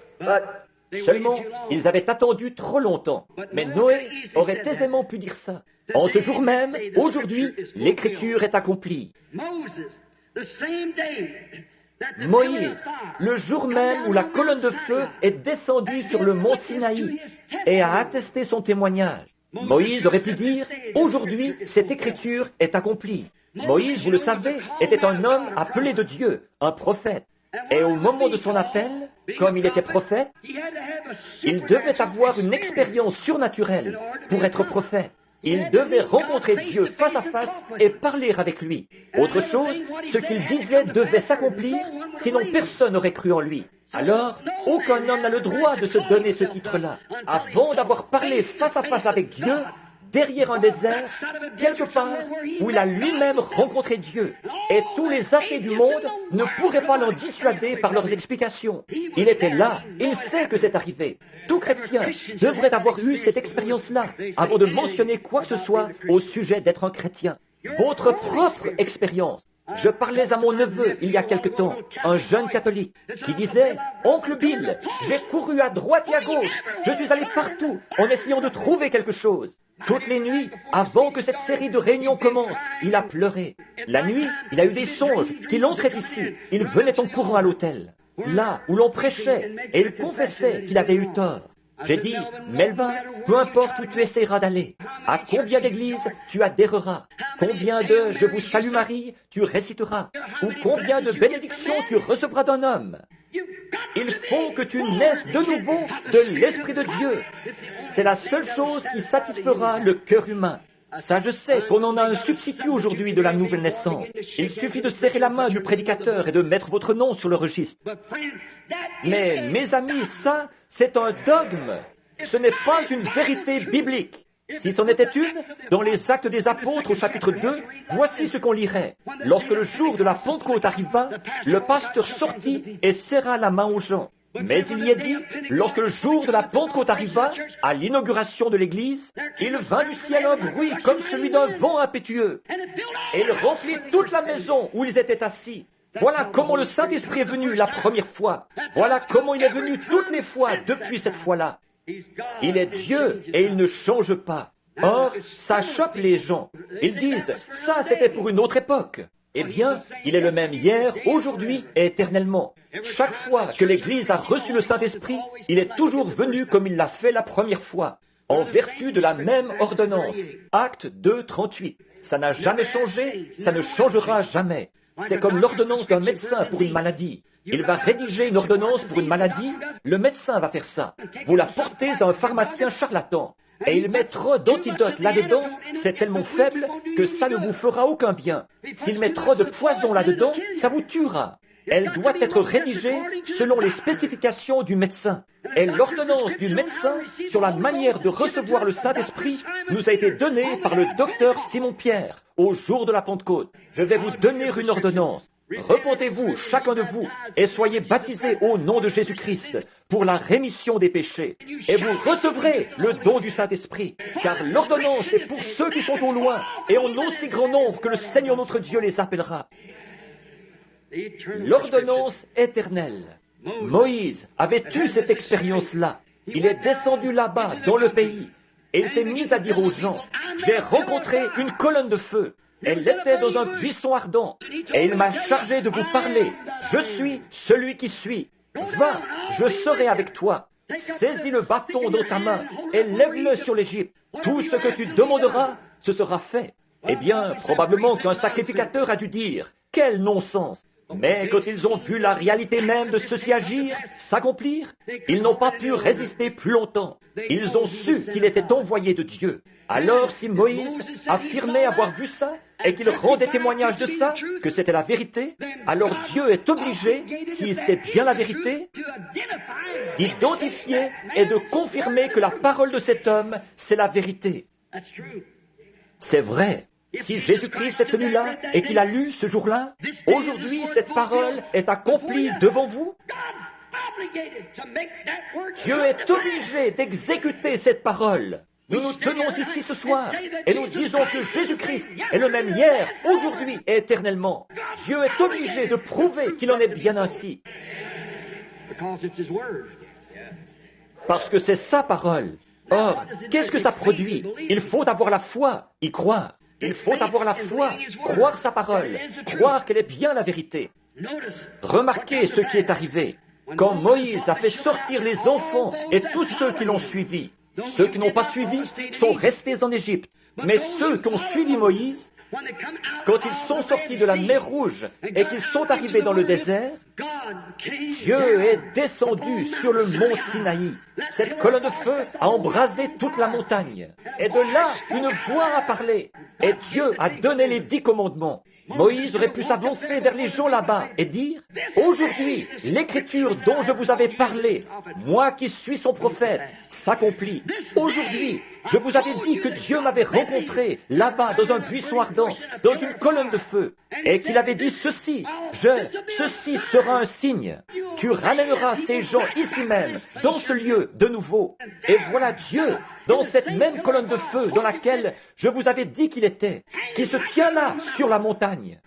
Seulement, ils avaient attendu trop longtemps. Mais Noé aurait aisément pu dire ça. En ce jour même, aujourd'hui, l'Écriture est accomplie. Moïse, le jour même où la colonne de feu est descendue sur le mont Sinaï et a attesté son témoignage. Moïse aurait pu dire, aujourd'hui, cette écriture est accomplie. Moïse, vous le savez, était un homme appelé de Dieu, un prophète. Et au moment de son appel, comme il était prophète, il devait avoir une expérience surnaturelle pour être prophète. Il devait rencontrer Dieu face à face et parler avec lui. Autre chose, ce qu'il disait devait s'accomplir, sinon personne n'aurait cru en lui. Alors, aucun homme n'a le droit de se donner ce titre-là. Avant d'avoir parlé face à face avec Dieu, derrière un désert, quelque part où il a lui-même rencontré Dieu. Et tous les athées du monde ne pourraient pas l'en dissuader par leurs explications. Il était là, il sait que c'est arrivé. Tout chrétien devrait avoir eu cette expérience-là avant de mentionner quoi que ce soit au sujet d'être un chrétien. Votre propre expérience. Je parlais à mon neveu il y a quelque temps, un jeune catholique, qui disait « Oncle Bill, j'ai couru à droite et à gauche, je suis allé partout en essayant de trouver quelque chose. » Toutes les nuits, avant que cette série de réunions commence, il a pleuré. La nuit, il a eu des songes qu'il entrait ici. Il venait en courant à l'hôtel, là où l'on prêchait, et il confessait qu'il avait eu tort. J'ai dit, Melvin, peu importe où tu essaieras d'aller, à combien d'églises tu adhéreras, combien de « Je vous salue Marie » tu réciteras, ou combien de bénédictions tu recevras d'un homme. Il faut que tu naisses de nouveau de l'Esprit de Dieu. C'est la seule chose qui satisfera le cœur humain. Ça, je sais qu'on en a un substitut aujourd'hui de la nouvelle naissance. Il suffit de serrer la main du prédicateur et de mettre votre nom sur le registre. Mais, mes amis, ça, c'est un dogme. Ce n'est pas une vérité biblique. Si c'en était une, dans les Actes des Apôtres au chapitre 2, voici ce qu'on lirait. Lorsque le jour de la Pentecôte arriva, le pasteur sortit et serra la main aux gens. Mais il y est dit, lorsque le jour de la Pentecôte arriva, à l'inauguration de l'Église, il vint du ciel un bruit comme celui d'un vent impétueux. Et il remplit toute la maison où ils étaient assis. Voilà comment le Saint-Esprit est venu la première fois. Voilà comment il est venu toutes les fois depuis cette fois-là. Il est Dieu et il ne change pas. Or, ça choque les gens. Ils disent, ça c'était pour une autre époque. Eh bien, il est le même hier, aujourd'hui et éternellement. Chaque fois que l'Église a reçu le Saint-Esprit, il est toujours venu comme il l'a fait la première fois, en vertu de la même ordonnance. Acte 2, 38. Ça n'a jamais changé, ça ne changera jamais. C'est comme l'ordonnance d'un médecin pour une maladie. Il va rédiger une ordonnance pour une maladie, le médecin va faire ça. Vous la portez à un pharmacien charlatan. Et il met trop d'antidotes là-dedans, c'est tellement faible que ça ne vous fera aucun bien. S'il met trop de poison là-dedans, ça vous tuera. Elle doit être rédigée selon les spécifications du médecin. Et l'ordonnance du médecin sur la manière de recevoir le Saint-Esprit nous a été donnée par le docteur Simon-Pierre au jour de la Pentecôte. Je vais vous donner une ordonnance. Repentez-vous, chacun de vous, et soyez baptisés au nom de Jésus-Christ pour la rémission des péchés. Et vous recevrez le don du Saint-Esprit, car l'ordonnance est pour ceux qui sont au loin et en aussi grand nombre que le Seigneur notre Dieu les appellera. L'ordonnance éternelle. Moïse avait eu cette expérience-là. Il est descendu là-bas, dans le pays, et il s'est mis à dire aux gens, « J'ai rencontré une colonne de feu. Elle était dans un buisson ardent, et il m'a chargé de vous parler. Je suis celui qui suis. Va, je serai avec toi. Saisis le bâton dans ta main et lève-le sur l'Égypte. Tout ce que tu demanderas, ce sera fait. » Eh bien, probablement qu'un sacrificateur a dû dire, « Quel non-sens !» Mais quand ils ont vu la réalité même de ceci agir, s'accomplir, ils n'ont pas pu résister plus longtemps. Ils ont su qu'il était envoyé de Dieu. Alors si Moïse affirmait avoir vu ça, et qu'il rendait témoignage de ça, que c'était la vérité, alors Dieu est obligé, s'il sait bien la vérité, d'identifier et de confirmer que la parole de cet homme, c'est la vérité. C'est vrai. Si Jésus-Christ est tenu là et qu'il a lu ce jour-là, aujourd'hui cette parole est accomplie devant vous. Dieu est obligé d'exécuter cette parole. Nous nous tenons ici ce soir et nous disons que Jésus-Christ est le même hier, aujourd'hui et éternellement. Dieu est obligé de prouver qu'il en est bien ainsi. Parce que c'est sa parole. Or, qu'est-ce que ça produit? Il faut avoir la foi, y croire. Il faut avoir la foi, croire sa parole, croire qu'elle est bien la vérité. Remarquez ce qui est arrivé. Quand Moïse a fait sortir les enfants et tous ceux qui l'ont suivi, Ceux qui n'ont pas suivi sont restés en Égypte. Mais ceux qui ont suivi Moïse, quand ils sont sortis de la mer Rouge et qu'ils sont arrivés dans le désert, Dieu est descendu sur le mont Sinaï. Cette colonne de feu a embrasé toute la montagne. Et de là, une voix a parlé. Et Dieu a donné les 10 commandements. Moïse aurait pu s'avancer vers les gens là-bas et dire « Aujourd'hui, l'écriture dont je vous avais parlé, moi qui suis son prophète, s'accomplit. Aujourd'hui, je vous avais dit que Dieu m'avait rencontré là-bas dans un buisson ardent, dans une colonne de feu, et qu'il avait dit ceci, ceci sera un signe. Tu ramèneras ces gens ici même, dans ce lieu, de nouveau. Et voilà Dieu, dans cette même colonne de feu dans laquelle je vous avais dit qu'il était, qui se tient là, sur la montagne.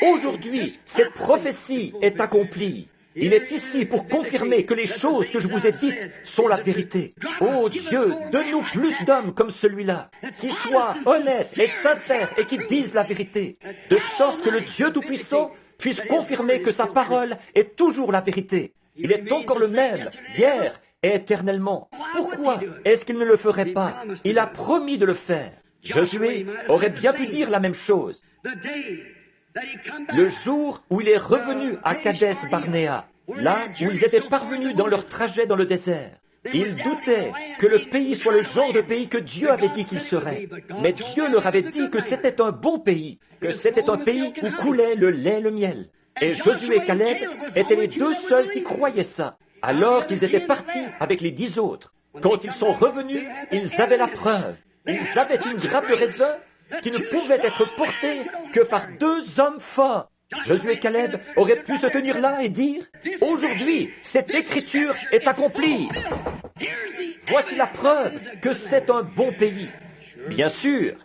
Aujourd'hui, cette prophétie est accomplie. Il est ici pour confirmer que les choses que je vous ai dites sont la vérité. Oh Dieu, donne-nous plus d'hommes comme celui-là, qui soient honnêtes et sincères et qui disent la vérité, de sorte que le Dieu Tout-Puissant puisse confirmer que sa parole est toujours la vérité. Il est encore le même, hier et éternellement. Pourquoi est-ce qu'il ne le ferait pas? Il a promis de le faire. Josué aurait bien pu dire la même chose. Le jour où il est revenu à Kadès Barnéa, là où ils étaient parvenus dans leur trajet dans le désert, ils doutaient que le pays soit le genre de pays que Dieu avait dit qu'il serait. Mais Dieu leur avait dit que c'était un bon pays, que c'était un pays où coulait le lait et le miel. Et Josué et Caleb étaient les 2 seuls qui croyaient ça, alors qu'ils étaient partis avec les 10 autres. Quand ils sont revenus, ils avaient la preuve. Ils avaient une grappe de raisin qui ne pouvait être portée que par 2 hommes forts. Josué et Caleb auraient pu se tenir là et dire « Aujourd'hui, cette écriture est accomplie. Voici la preuve que c'est un bon pays. » Bien sûr.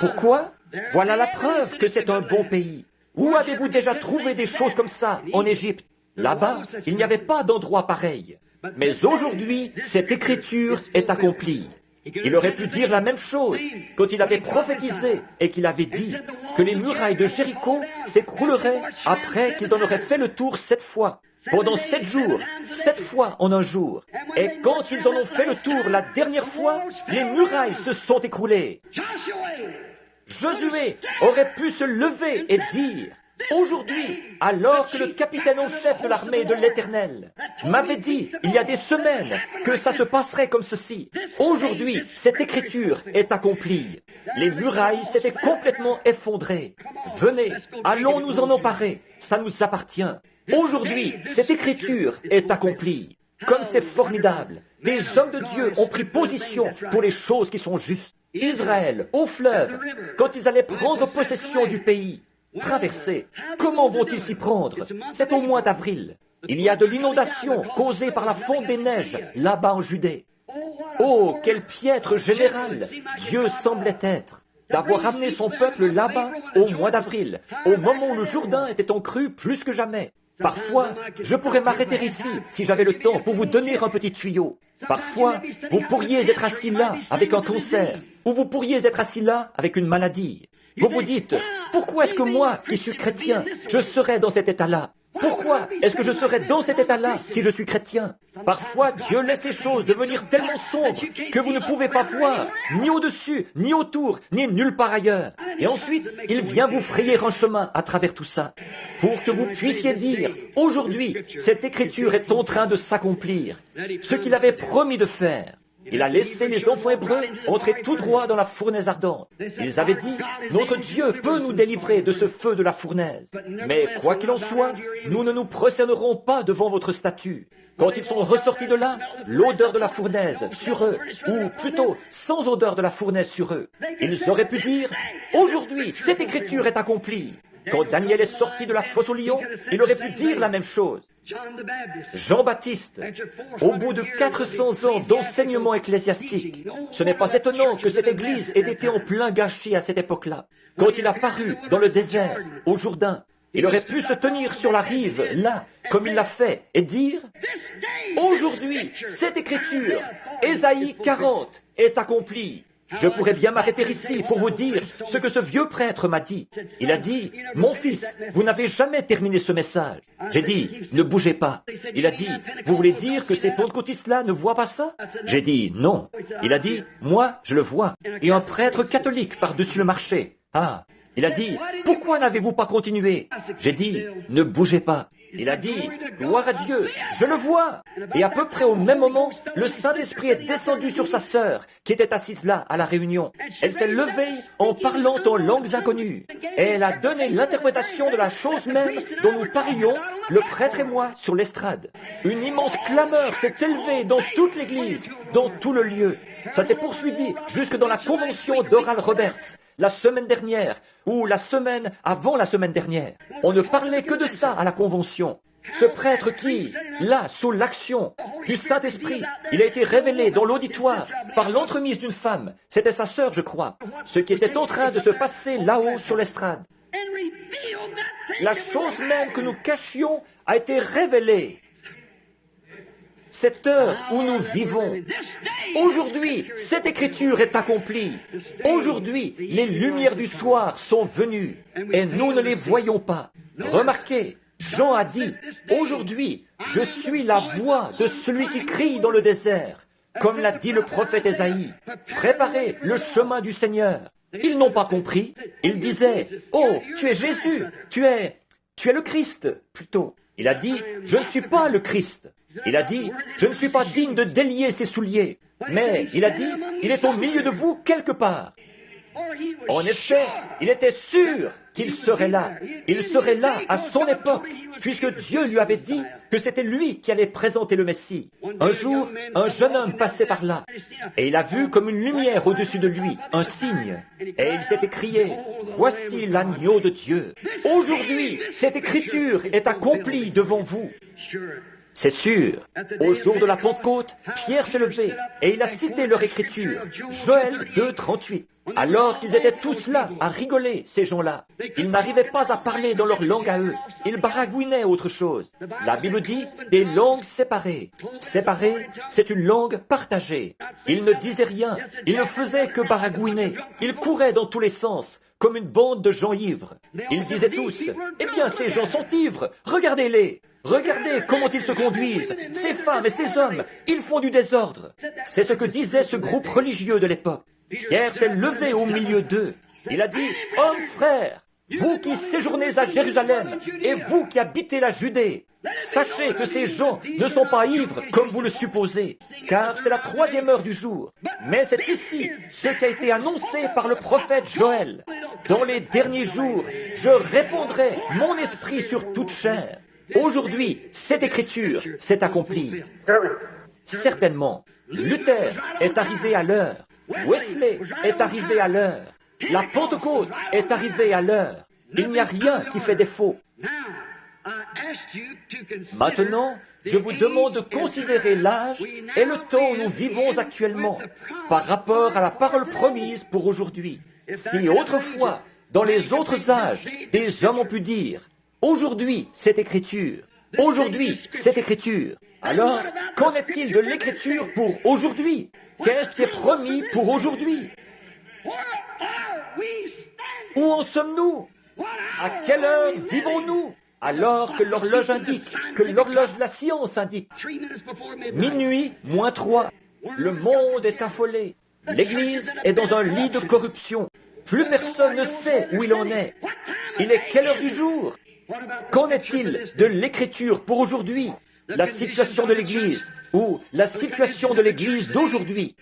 Pourquoi? Voilà la preuve que c'est un bon pays. Où avez-vous déjà trouvé des choses comme ça en Égypte? Là-bas, il n'y avait pas d'endroit pareil. Mais aujourd'hui, cette écriture est accomplie. Il aurait pu dire la même chose quand il avait prophétisé et qu'il avait dit que les murailles de Jéricho s'écrouleraient après qu'ils en auraient fait le tour 7 fois, pendant 7 jours, 7 fois en un jour. Et quand ils en ont fait le tour la dernière fois, les murailles se sont écroulées. Josué aurait pu se lever et dire « Aujourd'hui, alors que le capitaine en chef de l'armée de l'Éternel m'avait dit, il y a des semaines, que ça se passerait comme ceci. Aujourd'hui, cette écriture est accomplie. Les murailles s'étaient complètement effondrées. Venez, allons nous en emparer, ça nous appartient. Aujourd'hui, cette écriture est accomplie. Comme c'est formidable, des hommes de Dieu ont pris position pour les choses qui sont justes. Israël, au fleuve, quand ils allaient prendre possession du pays, traverser. Comment vont-ils s'y prendre? C'est au mois d'avril. Il y a de l'inondation causée par la fonte des neiges là-bas en Judée. Oh, quel piètre général Dieu semblait être d'avoir amené son peuple là-bas au mois d'avril, au moment où le Jourdain était en crue plus que jamais. Parfois, je pourrais m'arrêter ici si j'avais le temps pour vous donner un petit tuyau. Parfois, vous pourriez être assis là avec un cancer, ou vous pourriez être assis là avec une maladie. Vous vous dites, pourquoi est-ce que moi, qui suis chrétien, je serais dans cet état-là? Pourquoi est-ce que je serais dans cet état-là si je suis chrétien? Parfois, Dieu laisse les choses devenir tellement sombres que vous ne pouvez pas voir, ni au-dessus, ni autour, ni nulle part ailleurs. Et ensuite, il vient vous frayer un chemin à travers tout ça, pour que vous puissiez dire, aujourd'hui, cette écriture est en train de s'accomplir, ce qu'il avait promis de faire. Il a laissé les enfants hébreux entrer tout droit dans la fournaise ardente. Ils avaient dit, notre Dieu peut nous délivrer de ce feu de la fournaise. Mais quoi qu'il en soit, nous ne nous prosternerons pas devant votre statue. Quand ils sont ressortis de là, l'odeur de la fournaise sur eux, ou plutôt sans odeur de la fournaise sur eux, ils auraient pu dire, aujourd'hui, cette écriture est accomplie. Quand Daniel est sorti de la fosse au lion, il aurait pu dire la même chose. Jean-Baptiste, au bout de 400 ans d'enseignement ecclésiastique, ce n'est pas étonnant que cette église ait été en plein gâchis à cette époque-là. Quand il a paru dans le désert, au Jourdain, il aurait pu se tenir sur la rive, là, comme il l'a fait, et dire « Aujourd'hui, cette écriture, Ésaïe 40, est accomplie. Je pourrais bien m'arrêter ici pour vous dire ce que ce vieux prêtre m'a dit. Il a dit, « Mon fils, vous n'avez jamais terminé ce message. » J'ai dit, « Ne bougez pas. » Il a dit, « Vous voulez dire que ces pentecôtistes-là ne voient pas ça ?» J'ai dit, « Non. » Il a dit, « Moi, je le vois. » Et un prêtre catholique par-dessus le marché. Ah, il a dit, « Pourquoi n'avez-vous pas continué ?» J'ai dit, « Ne bougez pas. » Il a dit, « Gloire à Dieu, je le vois !» Et à peu près au même moment, le Saint-Esprit est descendu sur sa sœur, qui était assise là, à la réunion. Elle s'est levée en parlant en langues inconnues. Et elle a donné l'interprétation de la chose même dont nous parlions, le prêtre et moi, sur l'estrade. Une immense clameur s'est élevée dans toute l'église, dans tout le lieu. Ça s'est poursuivi jusque dans la convention d'Oral Roberts, la semaine dernière, ou la semaine avant la semaine dernière. On ne parlait que de ça à la convention. Ce prêtre qui, là, sous l'action du Saint-Esprit, il a été révélé dans l'auditoire par l'entremise d'une femme, c'était sa sœur, je crois, ce qui était en train de se passer là-haut sur l'estrade. La chose même que nous cachions a été révélée. Cette heure où nous vivons, aujourd'hui, cette écriture est accomplie. Aujourd'hui, les lumières du soir sont venues et nous ne les voyons pas. Remarquez, Jean a dit, aujourd'hui, je suis la voix de celui qui crie dans le désert, comme l'a dit le prophète Ésaïe. Préparez le chemin du Seigneur. Ils n'ont pas compris. Ils disaient, oh, tu es Jésus, tu es le Christ, plutôt. Il a dit, je ne suis pas le Christ. Il a dit, je ne suis pas digne de délier ses souliers. Mais, il a dit, il est au milieu de vous quelque part. En effet, il était sûr qu'il serait là. Il serait là à son époque, puisque Dieu lui avait dit que c'était lui qui allait présenter le Messie. Un jour, un jeune homme passait par là, et il a vu comme une lumière au-dessus de lui, un signe. Et il s'est écrié, « Voici l'agneau de Dieu. Aujourd'hui, cette écriture est accomplie devant vous. » C'est sûr. Au jour de la Pentecôte, Pierre s'est levé et il a cité leur écriture, Joël 2, 38. Alors qu'ils étaient tous là à rigoler, ces gens-là. Ils n'arrivaient pas à parler dans leur langue à eux. Ils baragouinaient autre chose. La Bible dit des langues séparées. Séparées, c'est une langue partagée. Ils ne disaient rien. Ils ne faisaient que baragouiner. Ils couraient dans tous les sens, comme une bande de gens ivres. Ils disaient tous, « Eh bien, ces gens sont ivres. Regardez-les. Regardez comment ils se conduisent. Ces femmes et ces hommes, ils font du désordre. » C'est ce que disait ce groupe religieux de l'époque. Pierre s'est levé au milieu d'eux. Il a dit, « Hommes, frères, vous qui séjournez à Jérusalem et vous qui habitez la Judée, sachez que ces gens ne sont pas ivres comme vous le supposez, car c'est la 3e heure du jour. Mais c'est ici ce qui a été annoncé par le prophète Joël. Dans les derniers jours, je répandrai mon esprit sur toute chair. Aujourd'hui, cette écriture s'est accomplie. Certainement, Luther est arrivé à l'heure. Wesley est arrivé à l'heure. La Pentecôte est arrivée à l'heure. Il n'y a rien qui fait défaut. Maintenant, je vous demande de considérer l'âge et le temps où nous vivons actuellement par rapport à la parole promise pour aujourd'hui. Si autrefois, dans les autres âges, des hommes ont pu dire « Aujourd'hui, cette écriture. Aujourd'hui, cette écriture. » Alors, qu'en est-il de l'écriture pour aujourd'hui? Qu'est-ce qui est promis pour aujourd'hui? Où en sommes-nous? À quelle heure vivons-nous? Alors que l'horloge indique, que l'horloge de la science indique. Minuit moins 3. Le monde est affolé. L'Église est dans un lit de corruption. Plus personne ne sait où il en est. Il est quelle heure du jour? Qu'en est-il de l'écriture pour aujourd'hui? La situation de l'Église ou la situation de l'Église d'aujourd'hui.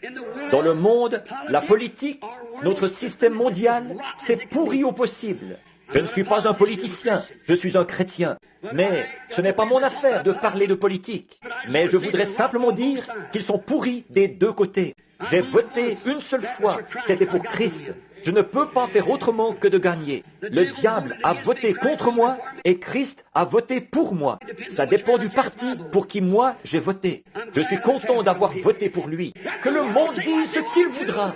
Dans le monde, la politique, notre système mondial, c'est pourri au possible. Je ne suis pas un politicien, je suis un chrétien. Mais ce n'est pas mon affaire de parler de politique. Mais je voudrais simplement dire qu'ils sont pourris des deux côtés. J'ai voté une seule fois, c'était pour Christ. Je ne peux pas faire autrement que de gagner. Le diable a voté contre moi et Christ a voté pour moi. Ça dépend du parti pour qui moi j'ai voté. Je suis content d'avoir voté pour lui. Que le monde dise ce qu'il voudra.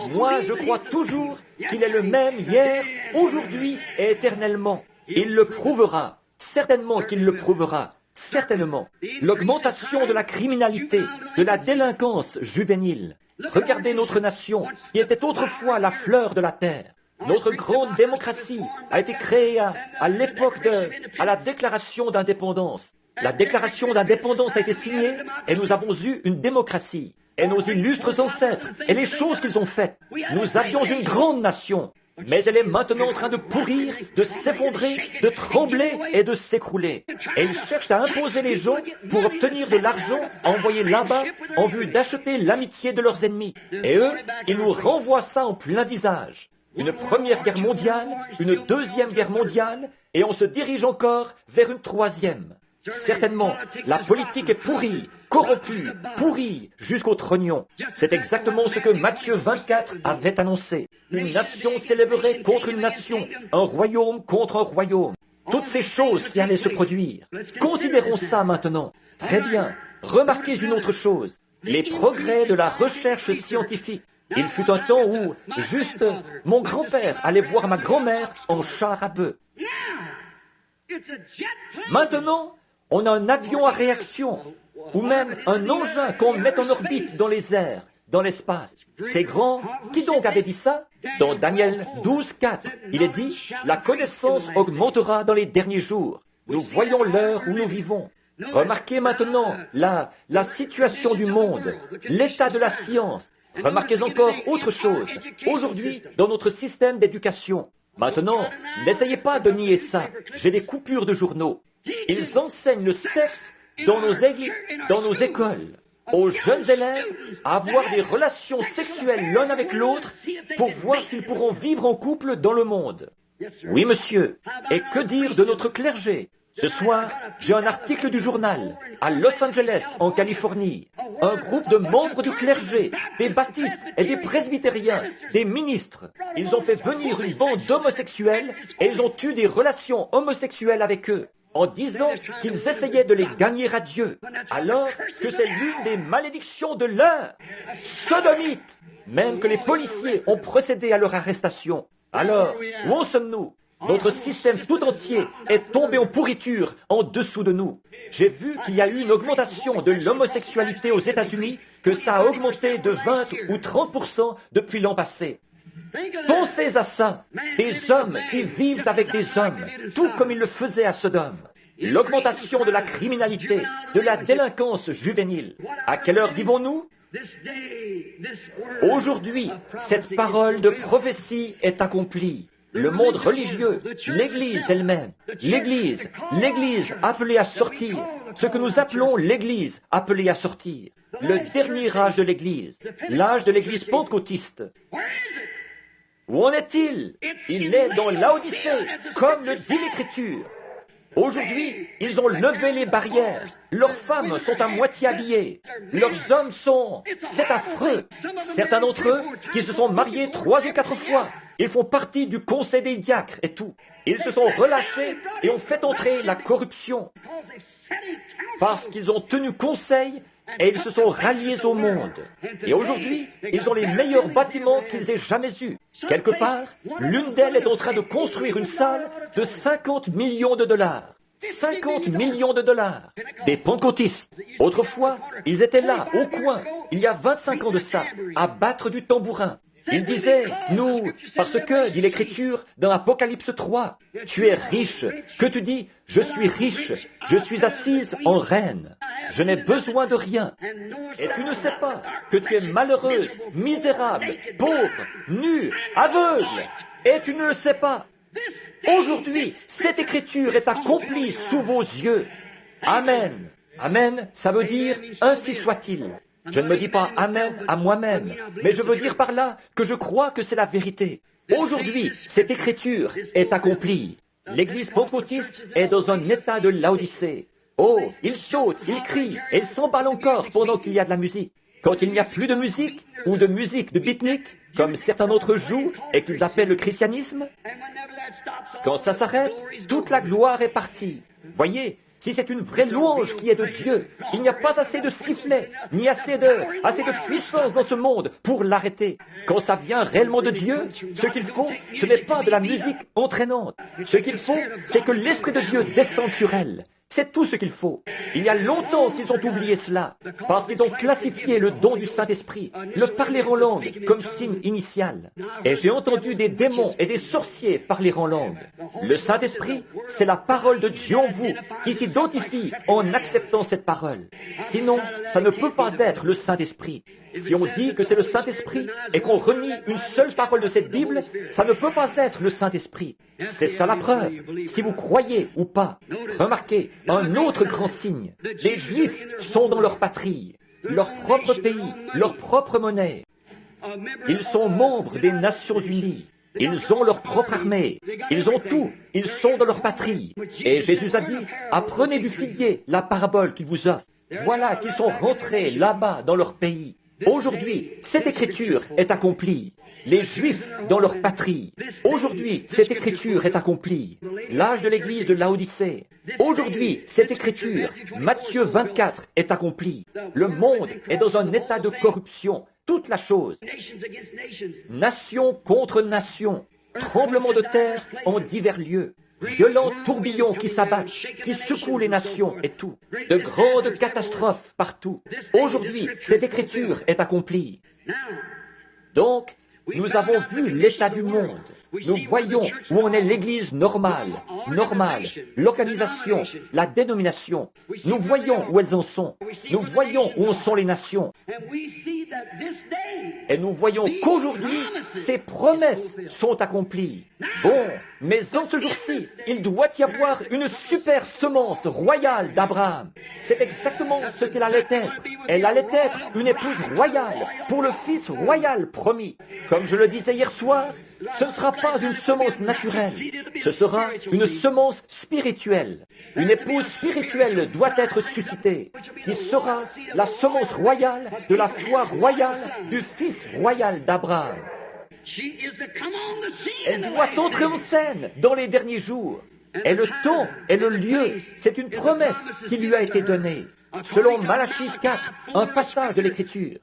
Moi, je crois toujours qu'il est le même hier, aujourd'hui et éternellement. Il le prouvera. Certainement qu'il le prouvera. Certainement. L'augmentation de la criminalité, de la délinquance juvénile. Regardez notre nation, qui était autrefois la fleur de la terre. Notre grande démocratie a été créée à l'époque à la déclaration d'indépendance. La déclaration d'indépendance a été signée et nous avons eu une démocratie. Et nos illustres ancêtres et les choses qu'ils ont faites. Nous avions une grande nation, mais elle est maintenant en train de pourrir, de s'effondrer, de trembler et de s'écrouler. Et ils cherchent à imposer les gens pour obtenir de l'argent à envoyer là-bas en vue d'acheter l'amitié de leurs ennemis. Et eux, ils nous renvoient ça en plein visage. Une première guerre mondiale, une deuxième guerre mondiale, et on se dirige encore vers une troisième. Certainement, la politique est pourrie, corrompue, pourrie jusqu'au trognon. C'est exactement ce que Matthieu 24 avait annoncé. Une nation s'élèverait contre une nation, un royaume contre un royaume. Toutes ces choses qui allaient se produire. Considérons ça maintenant. Très bien. Remarquez une autre chose. Les progrès de la recherche scientifique. Il fut un temps où, juste, mon grand-père allait voir ma grand-mère en char à bœuf. Maintenant, on a un avion à réaction, ou même un engin qu'on met en orbite dans les airs, dans l'espace. C'est grand. Qui donc avait dit ça? Dans Daniel 12:4, il est dit, la connaissance augmentera dans les derniers jours. Nous voyons l'heure où nous vivons. Remarquez maintenant la situation du monde, l'état de la science. Remarquez encore autre chose. Aujourd'hui, dans notre système d'éducation, maintenant, n'essayez pas de nier ça. J'ai des coupures de journaux. Ils enseignent le sexe dans nos écoles, aux jeunes élèves à avoir des relations sexuelles l'un avec l'autre pour voir s'ils pourront vivre en couple dans le monde. Oui, monsieur. Et que dire de notre clergé? Ce soir, j'ai un article du journal, à Los Angeles, en Californie. Un groupe de membres du clergé, des baptistes et des presbytériens, des ministres. Ils ont fait venir une bande d'homosexuels et ils ont eu des relations homosexuelles avec eux, en disant qu'ils essayaient de les gagner à Dieu, alors que c'est l'une des malédictions de l'heure. Sodomite! Même que les policiers ont procédé à leur arrestation. Alors, où en sommes-nous? Notre système tout entier est tombé en pourriture en dessous de nous. J'ai vu qu'il y a eu une augmentation de l'homosexualité aux États-Unis, que ça a augmenté de 20 ou 30% depuis l'an passé. Pensez à ça, des hommes qui vivent avec des hommes, tout comme ils le faisaient à Sodome. L'augmentation de la criminalité, de la délinquance juvénile. À quelle heure vivons-nous? Aujourd'hui, cette parole de prophétie est accomplie. Le monde religieux, l'Église elle-même, l'Église appelée à sortir, ce que nous appelons l'Église appelée à sortir, le dernier âge de l'Église, l'âge de l'Église pentecôtiste. Où en est-il? Il est dans Laodicée, comme le dit l'Écriture. Aujourd'hui, ils ont levé les barrières. Leurs femmes sont à moitié habillées. Leurs hommes sont... C'est affreux. Certains d'entre eux, qui se sont mariés 3 ou 4 fois, ils font partie du conseil des diacres et tout. Ils se sont relâchés et ont fait entrer la corruption. Parce qu'ils ont tenu conseil et ils se sont ralliés au monde. Et aujourd'hui, ils ont les meilleurs bâtiments qu'ils aient jamais eus. Quelque part, l'une d'elles est en train de construire une salle de 50 millions de dollars. 50 millions de dollars. Des pentecôtistes. Autrefois, ils étaient là, au coin, il y a 25 ans de ça, à battre du tambourin. Ils disaient, nous, parce que, dit l'Écriture dans Apocalypse 3, tu es riche. Que tu dis? Je suis riche. Je suis assise en reine. Je n'ai besoin de rien. Et tu ne sais pas que tu es malheureuse, misérable, pauvre, nue, aveugle. Et tu ne le sais pas. Aujourd'hui, cette Écriture est accomplie sous vos yeux. Amen. Amen, ça veut dire ainsi soit-il. Je ne me dis pas Amen à moi-même, mais je veux dire par là que je crois que c'est la vérité. Aujourd'hui, cette écriture est accomplie. L'Église pentecôtiste est dans un état de Laodicée. Oh, il saute, il crie, et il s'emballe encore pendant qu'il y a de la musique. Quand il n'y a plus de musique, ou de musique de beatnik, comme certains d'entre eux jouent et qu'ils appellent le christianisme, quand ça s'arrête, toute la gloire est partie. Voyez, si c'est une vraie louange qui est de Dieu, il n'y a pas assez de sifflets, ni assez de puissance dans ce monde pour l'arrêter. Quand ça vient réellement de Dieu, ce qu'il faut, ce n'est pas de la musique entraînante. Ce qu'il faut, c'est que l'Esprit de Dieu descende sur elle. C'est tout ce qu'il faut. Il y a longtemps qu'ils ont oublié cela, parce qu'ils ont classifié le don du Saint-Esprit, le parler en langue, comme signe initial. Et j'ai entendu des démons et des sorciers parler en langue. Le Saint-Esprit, c'est la parole de Dieu en vous, qui s'identifie en acceptant cette parole. Sinon, ça ne peut pas être le Saint-Esprit. Si on dit que c'est le Saint-Esprit et qu'on renie une seule parole de cette Bible, ça ne peut pas être le Saint-Esprit. C'est ça la preuve, si vous croyez ou pas. Remarquez, un autre grand signe. Les Juifs sont dans leur patrie, leur propre pays, leur propre monnaie. Ils sont membres des Nations Unies. Ils ont leur propre armée. Ils ont tout. Ils sont dans leur patrie. Et Jésus a dit, apprenez du figuier la parabole qu'il vous offre. Voilà qu'ils sont rentrés là-bas dans leur pays. Aujourd'hui, cette écriture est accomplie. Les Juifs dans leur patrie. Aujourd'hui, cette écriture est accomplie. L'âge de l'église de Laodicée. Aujourd'hui, cette écriture, Matthieu 24, est accomplie. Le monde est dans un état de corruption. Toute la chose. Nation contre nation. Tremblement de terre en divers lieux. Violents tourbillons qui s'abattent, qui secouent les nations et tout. De grandes catastrophes partout. Aujourd'hui, cette écriture est accomplie. Donc, nous avons vu l'état du monde. Nous voyons où en est l'Église normale, l'organisation, la dénomination. Nous voyons où elles en sont. Nous voyons où en sont les nations. Et nous voyons qu'aujourd'hui, ces promesses sont accomplies. Bon, mais en ce jour-ci, il doit y avoir une super semence royale d'Abraham. C'est exactement ce qu'elle allait être. Elle allait être une épouse royale pour le fils royal promis. Comme je le disais hier soir, ce ne sera pas une semence naturelle, ce sera une semence spirituelle. Une épouse spirituelle doit être suscitée, qui sera la semence royale de la foi royale du fils royal d'Abraham. Elle doit entrer en scène dans les derniers jours. Et le temps et le lieu, c'est une promesse qui lui a été donnée. Selon Malachie 4, un passage de l'Écriture,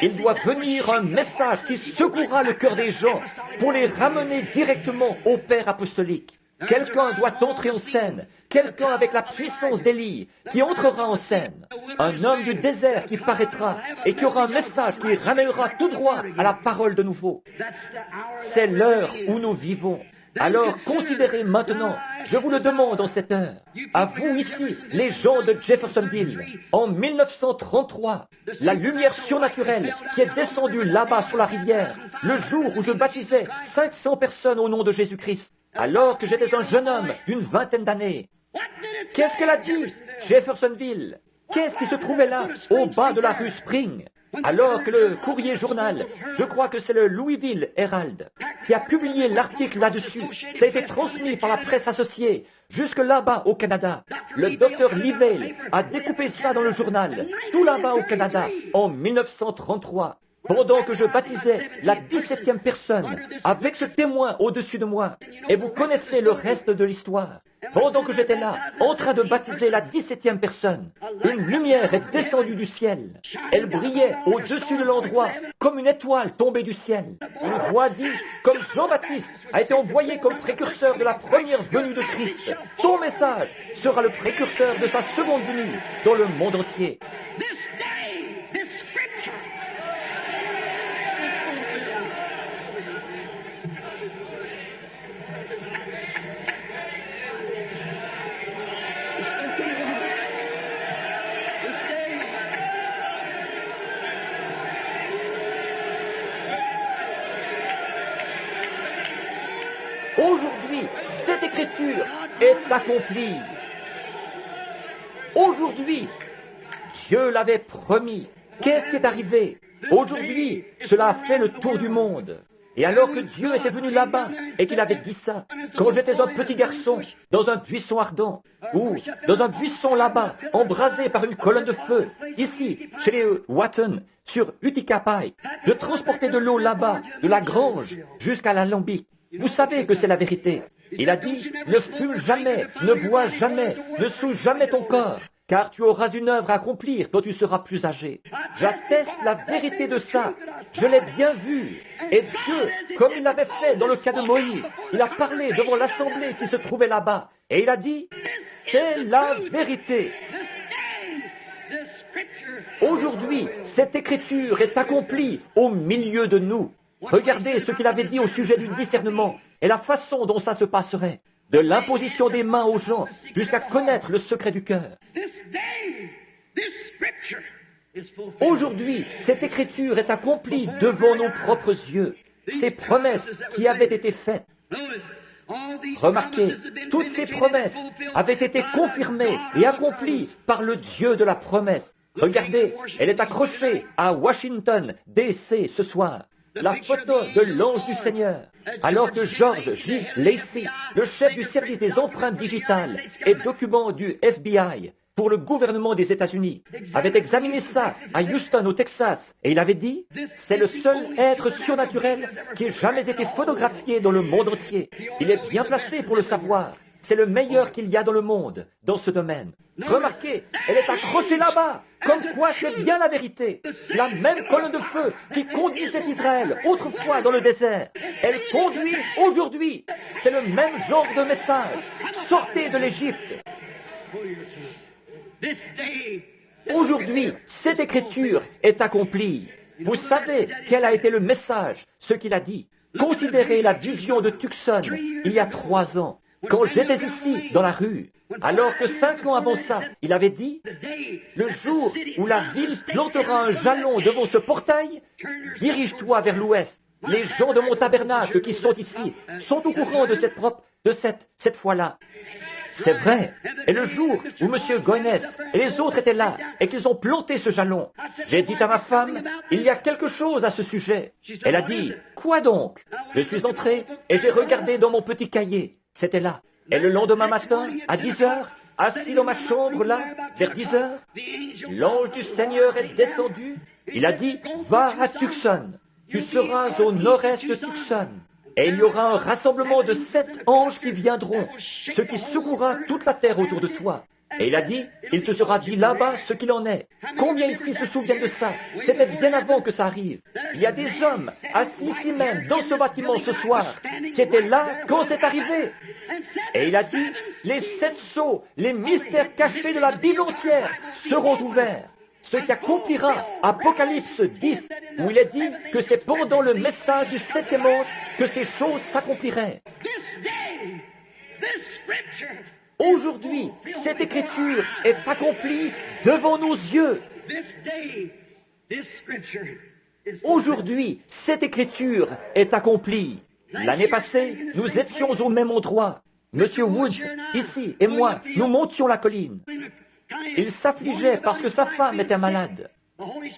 il doit venir un message qui secouera le cœur des gens pour les ramener directement au Père apostolique. Quelqu'un doit entrer en scène, quelqu'un avec la puissance d'Élie qui entrera en scène, un homme du désert qui paraîtra et qui aura un message qui ramènera tout droit à la parole de nouveau. C'est l'heure où nous vivons. Alors considérez maintenant, je vous le demande en cette heure, à vous ici, les gens de Jeffersonville, en 1933, la lumière surnaturelle qui est descendue là-bas sur la rivière, le jour où je baptisais 500 personnes au nom de Jésus-Christ, alors que j'étais un jeune homme d'une vingtaine d'années. Qu'est-ce qu'elle a dit, Jeffersonville? Qu'est-ce qui se trouvait là, au bas de la rue Spring? Alors que le courrier journal, je crois que c'est le Louisville Herald, qui a publié l'article là-dessus, ça a été transmis par la presse associée, jusque là-bas au Canada. Le docteur Livell a découpé ça dans le journal, tout là-bas au Canada, en 1933. Pendant que je baptisais la 17e personne, avec ce témoin au-dessus de moi, et vous connaissez le reste de l'histoire. Pendant que j'étais là, en train de baptiser la 17e personne, une lumière est descendue du ciel. Elle brillait au-dessus de l'endroit, comme une étoile tombée du ciel. Une voix dit, comme Jean-Baptiste a été envoyé comme précurseur de la première venue de Christ, ton message sera le précurseur de sa seconde venue dans le monde entier. Aujourd'hui, cette écriture est accomplie. Aujourd'hui, Dieu l'avait promis. Qu'est-ce qui est arrivé? Aujourd'hui, cela a fait le tour du monde. Et alors que Dieu était venu là-bas et qu'il avait dit ça, quand j'étais un petit garçon dans un buisson ardent, ou dans un buisson là-bas, embrasé par une colonne de feu, ici, chez les Watton, sur Utica Pike, je transportais de l'eau là-bas, de la grange jusqu'à l'alambic. Vous savez que c'est la vérité. Il a dit, ne fume jamais, ne bois jamais, ne souille jamais ton corps, car tu auras une œuvre à accomplir quand tu seras plus âgé. J'atteste la vérité de ça. Je l'ai bien vu. Et Dieu, comme il l'avait fait dans le cas de Moïse, il a parlé devant l'assemblée qui se trouvait là-bas. Et il a dit, C'est la vérité. Aujourd'hui, cette écriture est accomplie au milieu de nous. Regardez ce qu'il avait dit au sujet du discernement et la façon dont ça se passerait. De l'imposition des mains aux gens jusqu'à connaître le secret du cœur. Aujourd'hui, cette écriture est accomplie devant nos propres yeux. Ces promesses qui avaient été faites. Remarquez, toutes ces promesses avaient été confirmées et accomplies par le Dieu de la promesse. Regardez, elle est accrochée à Washington, D.C. ce soir. La photo de l'ange du Seigneur. Alors que George J. Lacey, le chef du service des empreintes digitales et documents du FBI pour le gouvernement des États-Unis, avait examiné ça à Houston, au Texas, et il avait dit « C'est le seul être surnaturel qui ait jamais été photographié dans le monde entier. Il est bien placé pour le savoir. C'est le meilleur qu'il y a dans le monde, dans ce domaine. » Remarquez, elle est accrochée là-bas, comme quoi c'est bien la vérité. La même colonne de feu qui conduisait Israël autrefois dans le désert, elle conduit aujourd'hui. C'est le même genre de message. Sortez de l'Égypte. Aujourd'hui, cette écriture est accomplie. Vous savez quel a été le message, ce qu'il a dit. Considérez la vision de Tucson il y a 3 ans, quand j'étais ici, dans la rue. Alors que 5 ans avant ça, il avait dit, le jour où la ville plantera un jalon devant ce portail, dirige-toi vers l'ouest. Les gens de mon tabernacle qui sont ici sont au courant de cette fois-là. C'est vrai. Et le jour où M. Goines et les autres étaient là et qu'ils ont planté ce jalon, j'ai dit à ma femme, il y a quelque chose à ce sujet. Elle a dit, quoi donc? Je suis entré et j'ai regardé dans mon petit cahier. C'était là. Et le lendemain matin, à 10 heures, assis dans ma chambre là, vers 10 heures, l'ange du Seigneur est descendu. Il a dit, va à Tucson. Tu seras au nord-est de Tucson. Et il y aura un rassemblement de 7 anges qui viendront, ce qui secourra toute la terre autour de toi. Et il a dit, il te sera dit là-bas ce qu'il en est. Combien ici se souviennent de ça? C'était bien avant que ça arrive. Il y a des hommes assis ici même, dans ce bâtiment ce soir, qui étaient là quand c'est arrivé. Et il a dit, les 7 sceaux, les mystères cachés de la Bible entière seront ouverts. Ce qui accomplira Apocalypse 10, où il est dit que c'est pendant le message du 7e ange que ces choses s'accompliraient. Aujourd'hui, cette écriture est accomplie devant nos yeux. Aujourd'hui, cette écriture est accomplie. L'année passée, nous étions au même endroit. Monsieur Woods, ici, et moi, nous montions la colline. Il s'affligeait parce que sa femme était malade.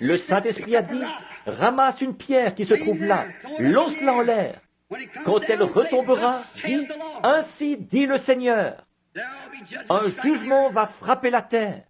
Le Saint-Esprit a dit, ramasse une pierre qui se trouve là, lance-la en l'air. Quand elle retombera, dis, ainsi dit le Seigneur. Un jugement va frapper la terre.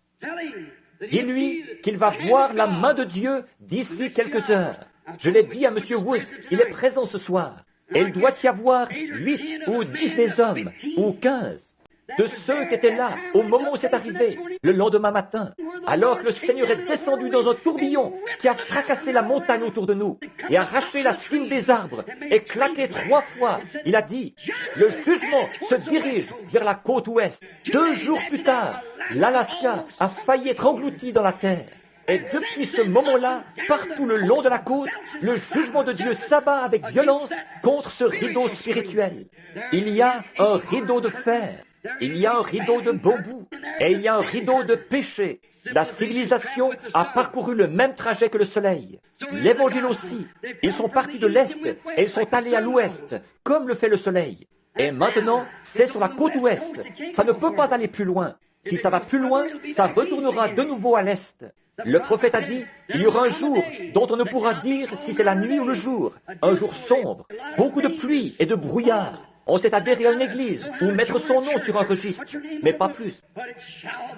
Dis-lui qu'il va voir la main de Dieu d'ici quelques heures. Je l'ai dit à M. Woods, il est présent ce soir. Et il doit y avoir 8 ou 10 des hommes, ou 15. De ceux qui étaient là au moment où c'est arrivé, le lendemain matin, alors que le Seigneur est descendu dans un tourbillon qui a fracassé la montagne autour de nous et arraché la cime des arbres et claqué 3 fois, il a dit, le jugement se dirige vers la côte ouest. 2 jours plus tard, l'Alaska a failli être englouti dans la terre. Et depuis ce moment-là, partout le long de la côte, le jugement de Dieu s'abat avec violence contre ce rideau spirituel. Il y a un rideau de fer. Il y a un rideau de bambou et il y a un rideau de péché. La civilisation a parcouru le même trajet que le soleil. L'Évangile aussi. Ils sont partis de l'Est et ils sont allés à l'Ouest, comme le fait le soleil. Et maintenant, c'est sur la côte Ouest. Ça ne peut pas aller plus loin. Si ça va plus loin, ça retournera de nouveau à l'Est. Le prophète a dit, il y aura un jour dont on ne pourra dire si c'est la nuit ou le jour. Un jour sombre, beaucoup de pluie et de brouillard. On s'est adhéré à une église ou mettre son nom sur un registre, mais pas plus.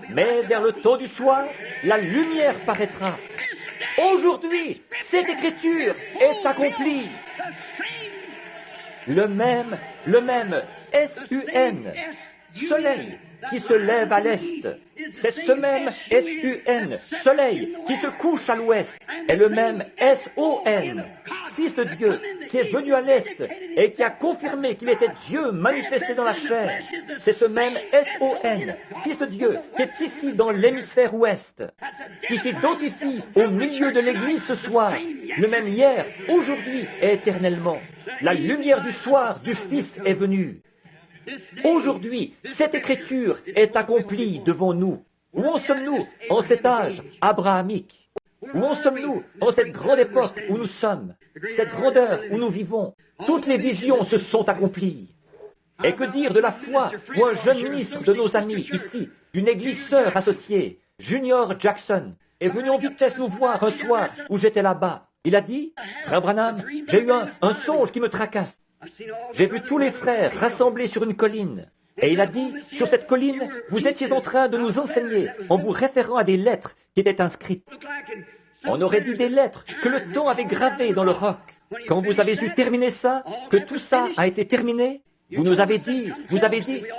Mais vers le temps du soir, la lumière paraîtra. Aujourd'hui, cette écriture est accomplie. Le même, S-U-N, soleil qui se lève à l'est. C'est ce même S-U-N, soleil, qui se couche à l'ouest, est le même S-O-N, Fils de Dieu, qui est venu à l'est et qui a confirmé qu'il était Dieu manifesté dans la chair. C'est ce même S-O-N, Fils de Dieu, qui est ici dans l'hémisphère ouest, qui s'identifie au milieu de l'Église ce soir, le même hier, aujourd'hui et éternellement. La lumière du soir du Fils est venue. Aujourd'hui, cette écriture est accomplie devant nous. Où en sommes-nous en cet âge abrahamique? Où en sommes-nous en cette grande époque où nous sommes? Cette grandeur où nous vivons? Toutes les visions se sont accomplies. Et que dire de la foi où un jeune ministre de nos amis ici, d'une église sœur associée, Junior Jackson, est venu en vitesse nous voir un soir où j'étais là-bas. Il a dit, « Frère Branham, j'ai eu un songe qui me tracasse. J'ai vu tous les frères rassemblés sur une colline. Et il a dit, sur cette colline, vous étiez en train de nous enseigner en vous référant à des lettres qui étaient inscrites. On aurait dit des lettres que le temps avait gravées dans le roc. Quand vous avez eu terminé ça, que tout ça a été terminé, vous avez dit,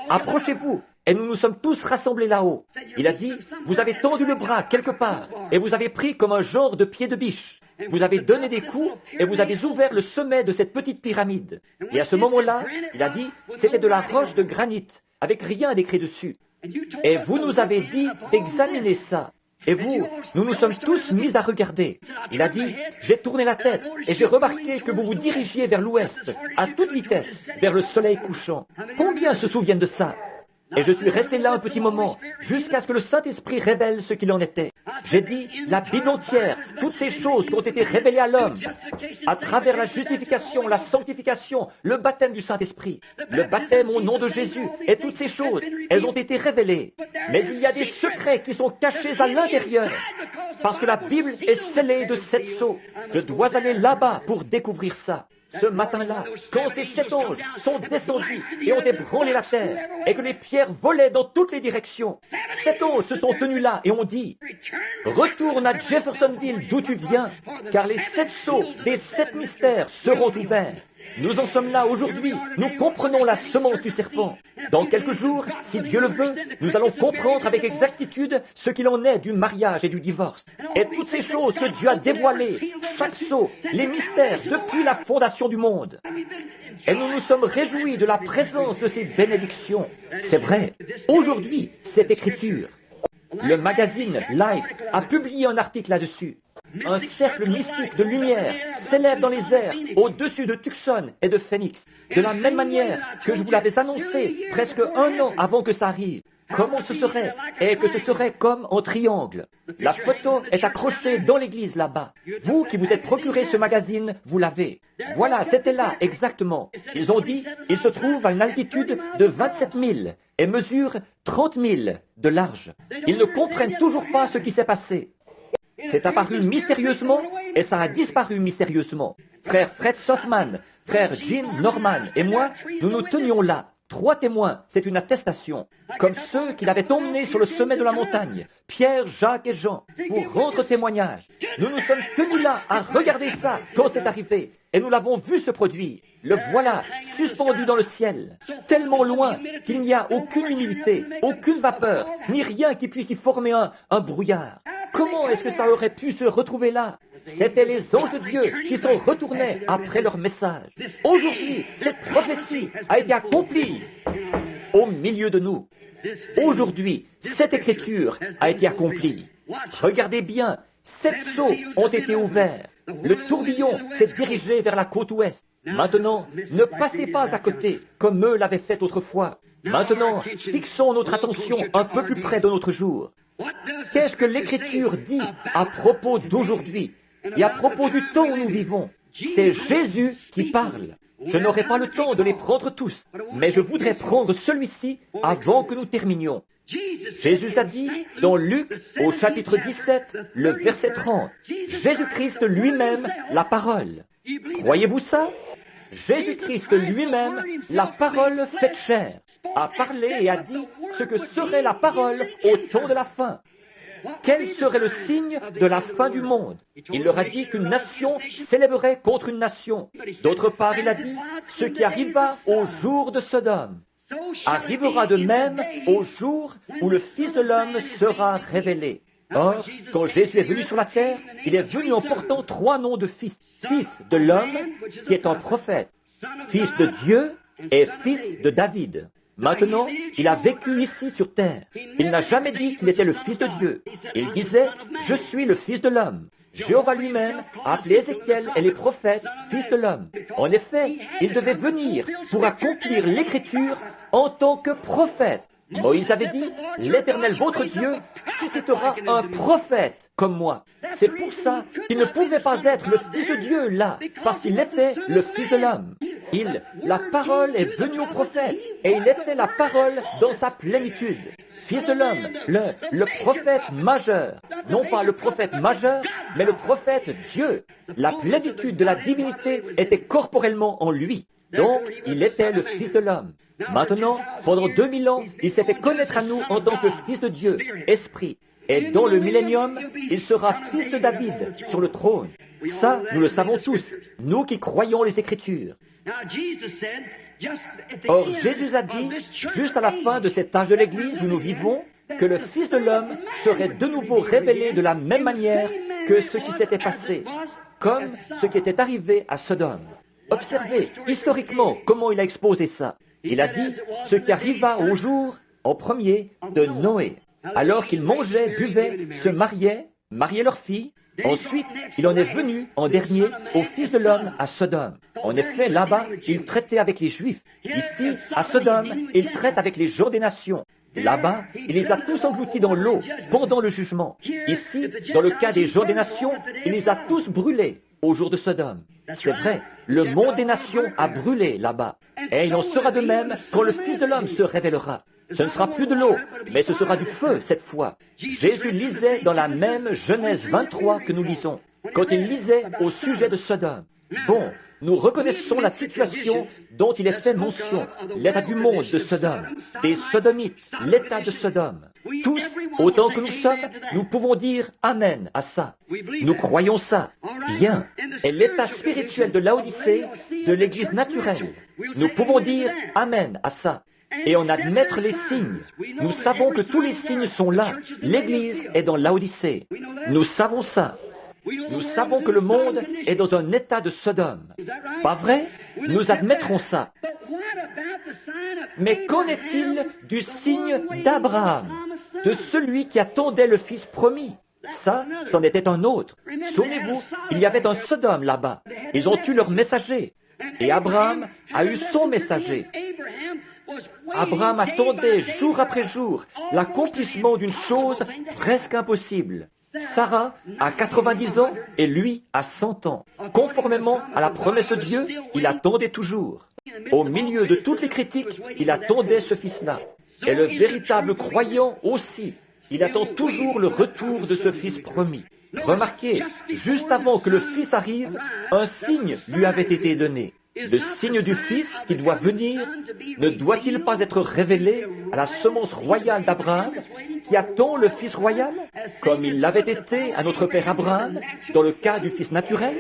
approchez-vous. Et nous nous sommes tous rassemblés là-haut. Il a dit, vous avez tendu le bras quelque part et vous avez pris comme un genre de pied de biche. Vous avez donné des coups et vous avez ouvert le sommet de cette petite pyramide. Et à ce moment-là, il a dit, c'était de la roche de granit, avec rien d'écrit dessus. Et vous nous avez dit d'examiner ça. Et nous nous sommes tous mis à regarder. Il a dit, j'ai tourné la tête et j'ai remarqué que vous vous dirigiez vers l'ouest, à toute vitesse, vers le soleil couchant. Combien se souviennent de ça? Et je suis resté là un petit moment, jusqu'à ce que le Saint-Esprit révèle ce qu'il en était. J'ai dit, la Bible entière, toutes ces choses qui ont été révélées à l'homme, à travers la justification, la sanctification, le baptême du Saint-Esprit, le baptême au nom de Jésus, et toutes ces choses, elles ont été révélées. Mais il y a des secrets qui sont cachés à l'intérieur, parce que la Bible est scellée de 7 sceaux. Je dois aller là-bas pour découvrir ça. Ce matin-là, quand ces 7 anges sont descendus et ont ébranlé la terre, et que les pierres volaient dans toutes les directions, 7 anges se sont tenus là et ont dit, « Retourne à Jeffersonville d'où tu viens, car les 7 sceaux des 7 mystères seront ouverts. » Nous en sommes là aujourd'hui, nous comprenons la semence du serpent. Dans quelques jours, si Dieu le veut, nous allons comprendre avec exactitude ce qu'il en est du mariage et du divorce. Et toutes ces choses que Dieu a dévoilées, chaque sceau, les mystères depuis la fondation du monde. Et nous nous sommes réjouis de la présence de ces bénédictions. C'est vrai, aujourd'hui, cette écriture, le magazine Life a publié un article là-dessus. Un cercle mystique de lumière s'élève dans les airs au-dessus de Tucson et de Phoenix, de la même manière que je vous l'avais annoncé presque 1 an avant que ça arrive. Comment ce serait? Et que ce serait comme en triangle. La photo est accrochée dans l'église là-bas. Vous qui vous êtes procuré ce magazine, vous l'avez. Voilà, c'était là, exactement. Ils ont dit, il se trouve à une altitude de 27 000 et mesure 30 000 de large. Ils ne comprennent toujours pas ce qui s'est passé. C'est apparu mystérieusement et ça a disparu mystérieusement. Frère Fred Sothman, frère Jim Norman et moi, nous nous tenions là. 3 témoins, c'est une attestation, comme ceux qui l'avaient emmené sur le sommet de la montagne, Pierre, Jacques et Jean, pour rendre témoignage. Nous nous sommes tenus là à regarder ça quand c'est arrivé, et nous l'avons vu se produire. Le voilà, suspendu dans le ciel, tellement loin qu'il n'y a aucune humidité, aucune vapeur, ni rien qui puisse y former un brouillard. Comment est-ce que ça aurait pu se retrouver là? C'étaient les anges de Dieu qui s'en retournaient après leur message. Aujourd'hui, cette prophétie a été accomplie au milieu de nous. Aujourd'hui, cette écriture a été accomplie. Regardez bien, 7 sceaux ont été ouverts. Le tourbillon s'est dirigé vers la côte ouest. Maintenant, ne passez pas à côté comme eux l'avaient fait autrefois. Maintenant, fixons notre attention un peu plus près de notre jour. Qu'est-ce que l'Écriture dit à propos d'aujourd'hui et à propos du temps où nous vivons? C'est Jésus qui parle. Je n'aurai pas le temps de les prendre tous, mais je voudrais prendre celui-ci avant que nous terminions. Jésus a dit dans Luc au chapitre 17, le verset 30, Jésus-Christ lui-même, la parole. Croyez-vous ça? Jésus-Christ lui-même, la parole faite chair, a parlé et a dit ce que serait la parole au temps de la fin. Quel serait le signe de la fin du monde? Il leur a dit qu'une nation s'élèverait contre une nation. D'autre part, il a dit ce qui arriva au jour de Sodome. arrivera de même au jour où le Fils de l'homme sera révélé. Or, quand Jésus est venu sur la terre, il est venu en portant 3 noms de fils. Fils de l'homme, qui est un prophète, fils de Dieu et fils de David. Maintenant, il a vécu ici sur terre. Il n'a jamais dit qu'il était le Fils de Dieu. Il disait, « Je suis le Fils de l'homme ». Jéhovah lui-même a appelé Ézéchiel et les prophètes « Fils de l'homme ». En effet, il devait venir pour accomplir l'Écriture en tant que prophète. Moïse avait dit, « L'Éternel, votre Dieu, suscitera un prophète comme moi ». C'est pour ça qu'il ne pouvait pas être le Fils de Dieu là, parce qu'il était le Fils de l'homme. La parole est venue au prophète, et il était la parole dans sa plénitude. Fils de l'homme, le prophète majeur. Non pas le prophète majeur, mais le prophète Dieu. La plénitude de la divinité était corporellement en lui. Donc, il était le Fils de l'homme. Maintenant, pendant 2000 ans, il s'est fait connaître à nous en tant que Fils de Dieu, Esprit. Et dans le millénium, il sera Fils de David sur le trône. Ça, nous le savons tous, nous qui croyons les Écritures. Or, Jésus a dit, juste à la fin de cet âge de l'Église où nous vivons, que le Fils de l'homme serait de nouveau révélé de la même manière que ce qui s'était passé, comme ce qui était arrivé à Sodome. Observez historiquement comment il a exposé ça. Il a dit ce qui arriva au jour, en premier, de Noé. Alors qu'ils mangeaient, buvaient, se mariaient leur fille. Ensuite, il en est venu, en dernier, au Fils de l'homme à Sodome. En effet, là-bas, il traitait avec les Juifs. Ici, à Sodome, il traite avec les gens des nations. Là-bas, il les a tous engloutis dans l'eau, pendant le jugement. Ici, dans le cas des gens des nations, il les a tous brûlés au jour de Sodome. C'est vrai, le monde des nations a brûlé là-bas. Et il en sera de même quand le Fils de l'homme se révélera. Ce ne sera plus de l'eau, mais ce sera du feu cette fois. Jésus lisait dans la même Genèse 23 que nous lisons, quand il lisait au sujet de Sodome. Bon, nous reconnaissons la situation dont il est fait mention, l'état du monde de Sodome, des Sodomites, l'état de Sodome. Tous, autant que nous sommes, nous pouvons dire Amen à ça. Nous croyons ça. Bien. Et l'état spirituel de Laodicée, de l'Église naturelle, nous pouvons dire Amen à ça. Et en admettre les signes. Nous savons que tous les signes sont là. L'Église est dans Laodicée. Nous savons ça. Nous savons que le monde est dans un état de Sodome. Pas vrai? Nous admettrons ça. Mais qu'en est-il du signe d'Abraham, de celui qui attendait le Fils promis? Ça, c'en était un autre. Souvenez-vous, il y avait un Sodome là-bas. Ils ont eu leur messager. Et Abraham a eu son messager. Abraham attendait jour après jour l'accomplissement d'une chose presque impossible. Sarah a 90 ans et lui a 100 ans. Conformément à la promesse de Dieu, il attendait toujours. Au milieu de toutes les critiques, il attendait ce fils-là. Et le véritable croyant aussi, il attend toujours le retour de ce fils promis. Remarquez, juste avant que le fils arrive, un signe lui avait été donné. Le signe du Fils qui doit venir ne doit-il pas être révélé à la semence royale d'Abraham qui attend le Fils royal, comme il l'avait été à notre père Abraham dans le cas du Fils naturel?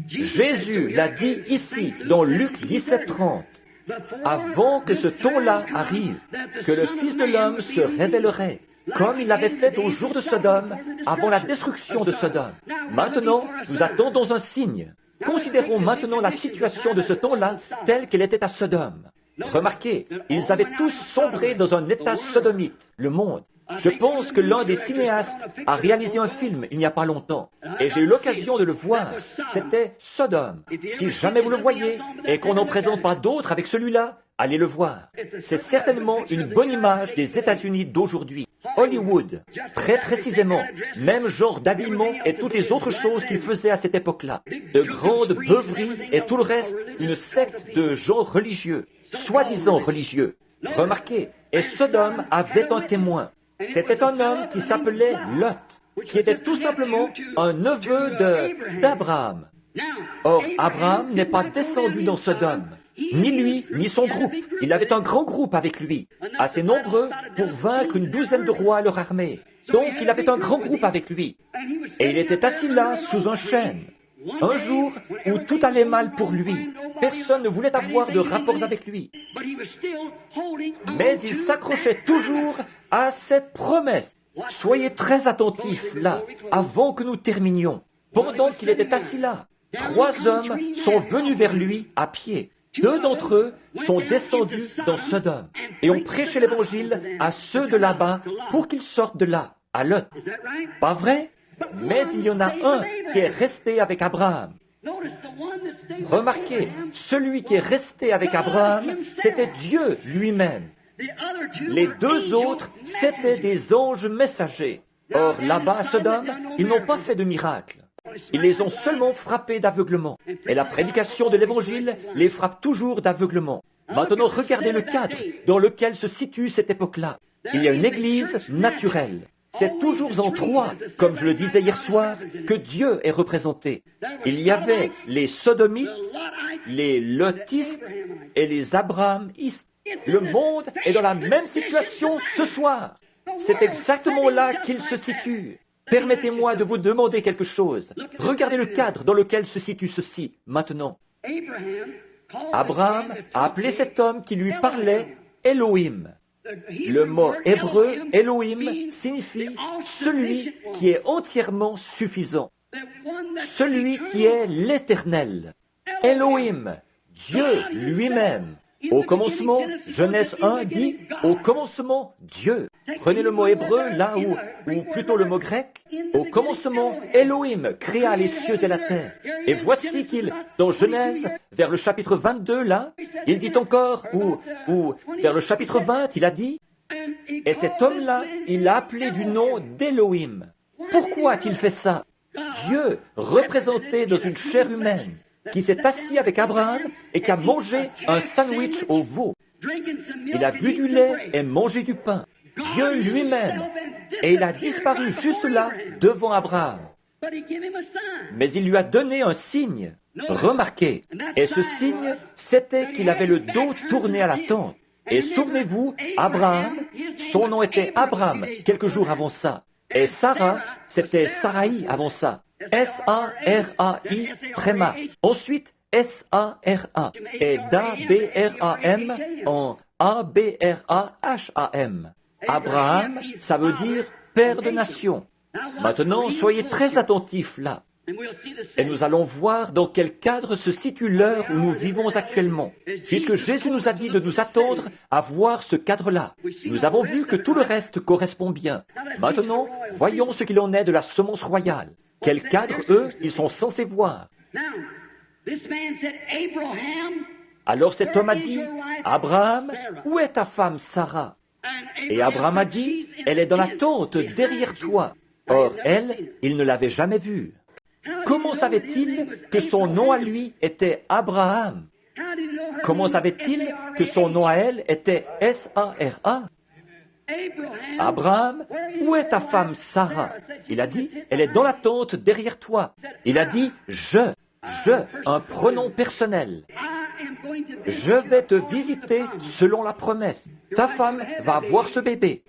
Jésus l'a dit ici dans Luc 17:30, avant que ce temps-là arrive, que le Fils de l'homme se révélerait, comme il l'avait fait au jour de Sodome, avant la destruction de Sodome. Maintenant, nous attendons un signe. Considérons maintenant la situation de ce temps-là telle qu'elle était à Sodome. Remarquez, ils avaient tous sombré dans un état sodomite, le monde. Je pense que l'un des cinéastes a réalisé un film il n'y a pas longtemps, et j'ai eu l'occasion de le voir. C'était Sodome. Si jamais vous le voyez, et qu'on n'en présente pas d'autres avec celui-là, allez le voir. C'est certainement une bonne image des États-Unis d'aujourd'hui. Hollywood, très précisément, même genre d'habillement et toutes les autres choses qu'ils faisaient à cette époque-là. De grandes beuveries et tout le reste, une secte de gens religieux, soi-disant religieux. Remarquez, et Sodome avait un témoin. C'était un homme qui s'appelait Lot, qui était tout simplement un neveu d'Abraham. Or, Abraham n'est pas descendu dans Sodome. Ni lui, ni son groupe. Il avait un grand groupe avec lui, assez nombreux pour vaincre une douzaine de rois à leur armée. Donc, il avait un grand groupe avec lui. Et il était assis là, sous un chêne. Un jour où tout allait mal pour lui. Personne ne voulait avoir de rapports avec lui. Mais il s'accrochait toujours à cette promesse. Soyez très attentifs là, avant que nous terminions. Pendant qu'il était assis là, 3 hommes sont venus vers lui à pied. 2 d'entre eux sont descendus dans Sodome et ont prêché l'évangile à ceux de là-bas pour qu'ils sortent de là, à Lot. Pas vrai? Mais il y en a un qui est resté avec Abraham. Remarquez, celui qui est resté avec Abraham, c'était Dieu lui-même. Les 2 autres, c'étaient des anges messagers. Or, là-bas à Sodome, ils n'ont pas fait de miracle. Ils les ont seulement frappés d'aveuglement. Et la prédication de l'Évangile les frappe toujours d'aveuglement. Maintenant, regardez le cadre dans lequel se situe cette époque-là. Il y a une église naturelle. C'est toujours en 3, comme je le disais hier soir, que Dieu est représenté. Il y avait les Sodomites, les Lotistes et les Abrahamistes. Le monde est dans la même situation ce soir. C'est exactement là qu'il se situe. Permettez-moi de vous demander quelque chose. Regardez le cadre dans lequel se situe ceci, maintenant. Abraham a appelé cet homme qui lui parlait Elohim. Le mot hébreu Elohim signifie celui qui est entièrement suffisant, celui qui est l'Éternel. Elohim, Dieu lui-même. Au commencement, Genèse 1 dit « Au commencement, Dieu ». Prenez le mot hébreu là ou plutôt le mot grec. Au commencement, Elohim créa les cieux et la terre. Et voici qu'il, dans Genèse, vers le chapitre 22 là, il dit encore, ou vers le chapitre 20, il a dit « Et cet homme-là, il l'a appelé du nom d'Elohim ». Pourquoi a-t-il fait ça? Dieu, représenté dans une chair humaine, qui s'est assis avec Abraham et qui a mangé un sandwich au veau. Il a bu du lait et mangé du pain. Dieu lui-même. Et il a disparu juste là, devant Abraham. Mais il lui a donné un signe. Remarquez. Et ce signe, c'était qu'il avait le dos tourné à la tente. Et souvenez-vous, Abraham, son nom était Abraham quelques jours avant ça. Et Sarah, c'était Sarai avant ça. S-A-R-A-I, tréma. Ensuite, S-A-R-A. Et d'A-B-R-A-M en A-B-R-A-H-A-M. Abraham, ça veut dire père de nation. Maintenant, soyez très attentifs là. Et nous allons voir dans quel cadre se situe l'heure où nous vivons actuellement, puisque Jésus nous a dit de nous attendre à voir ce cadre-là. Nous avons vu que tout le reste correspond bien. Maintenant, voyons ce qu'il en est de la semence royale. Quel cadre, eux, ils sont censés voir. Alors cet homme a dit, « Abraham, où est ta femme Sarah ?» Et Abraham a dit, « Elle est dans la tente derrière toi. » Or, elle, il ne l'avait jamais vue. Comment savait-il que son nom à lui était Abraham? Comment savait-il que son nom à elle était S-A-R-A? Abraham, où est ta femme Sarah? Il a dit, elle est dans la tente derrière toi. Il a dit, je, un pronom personnel. Je vais te visiter selon la promesse. Ta femme va avoir ce bébé.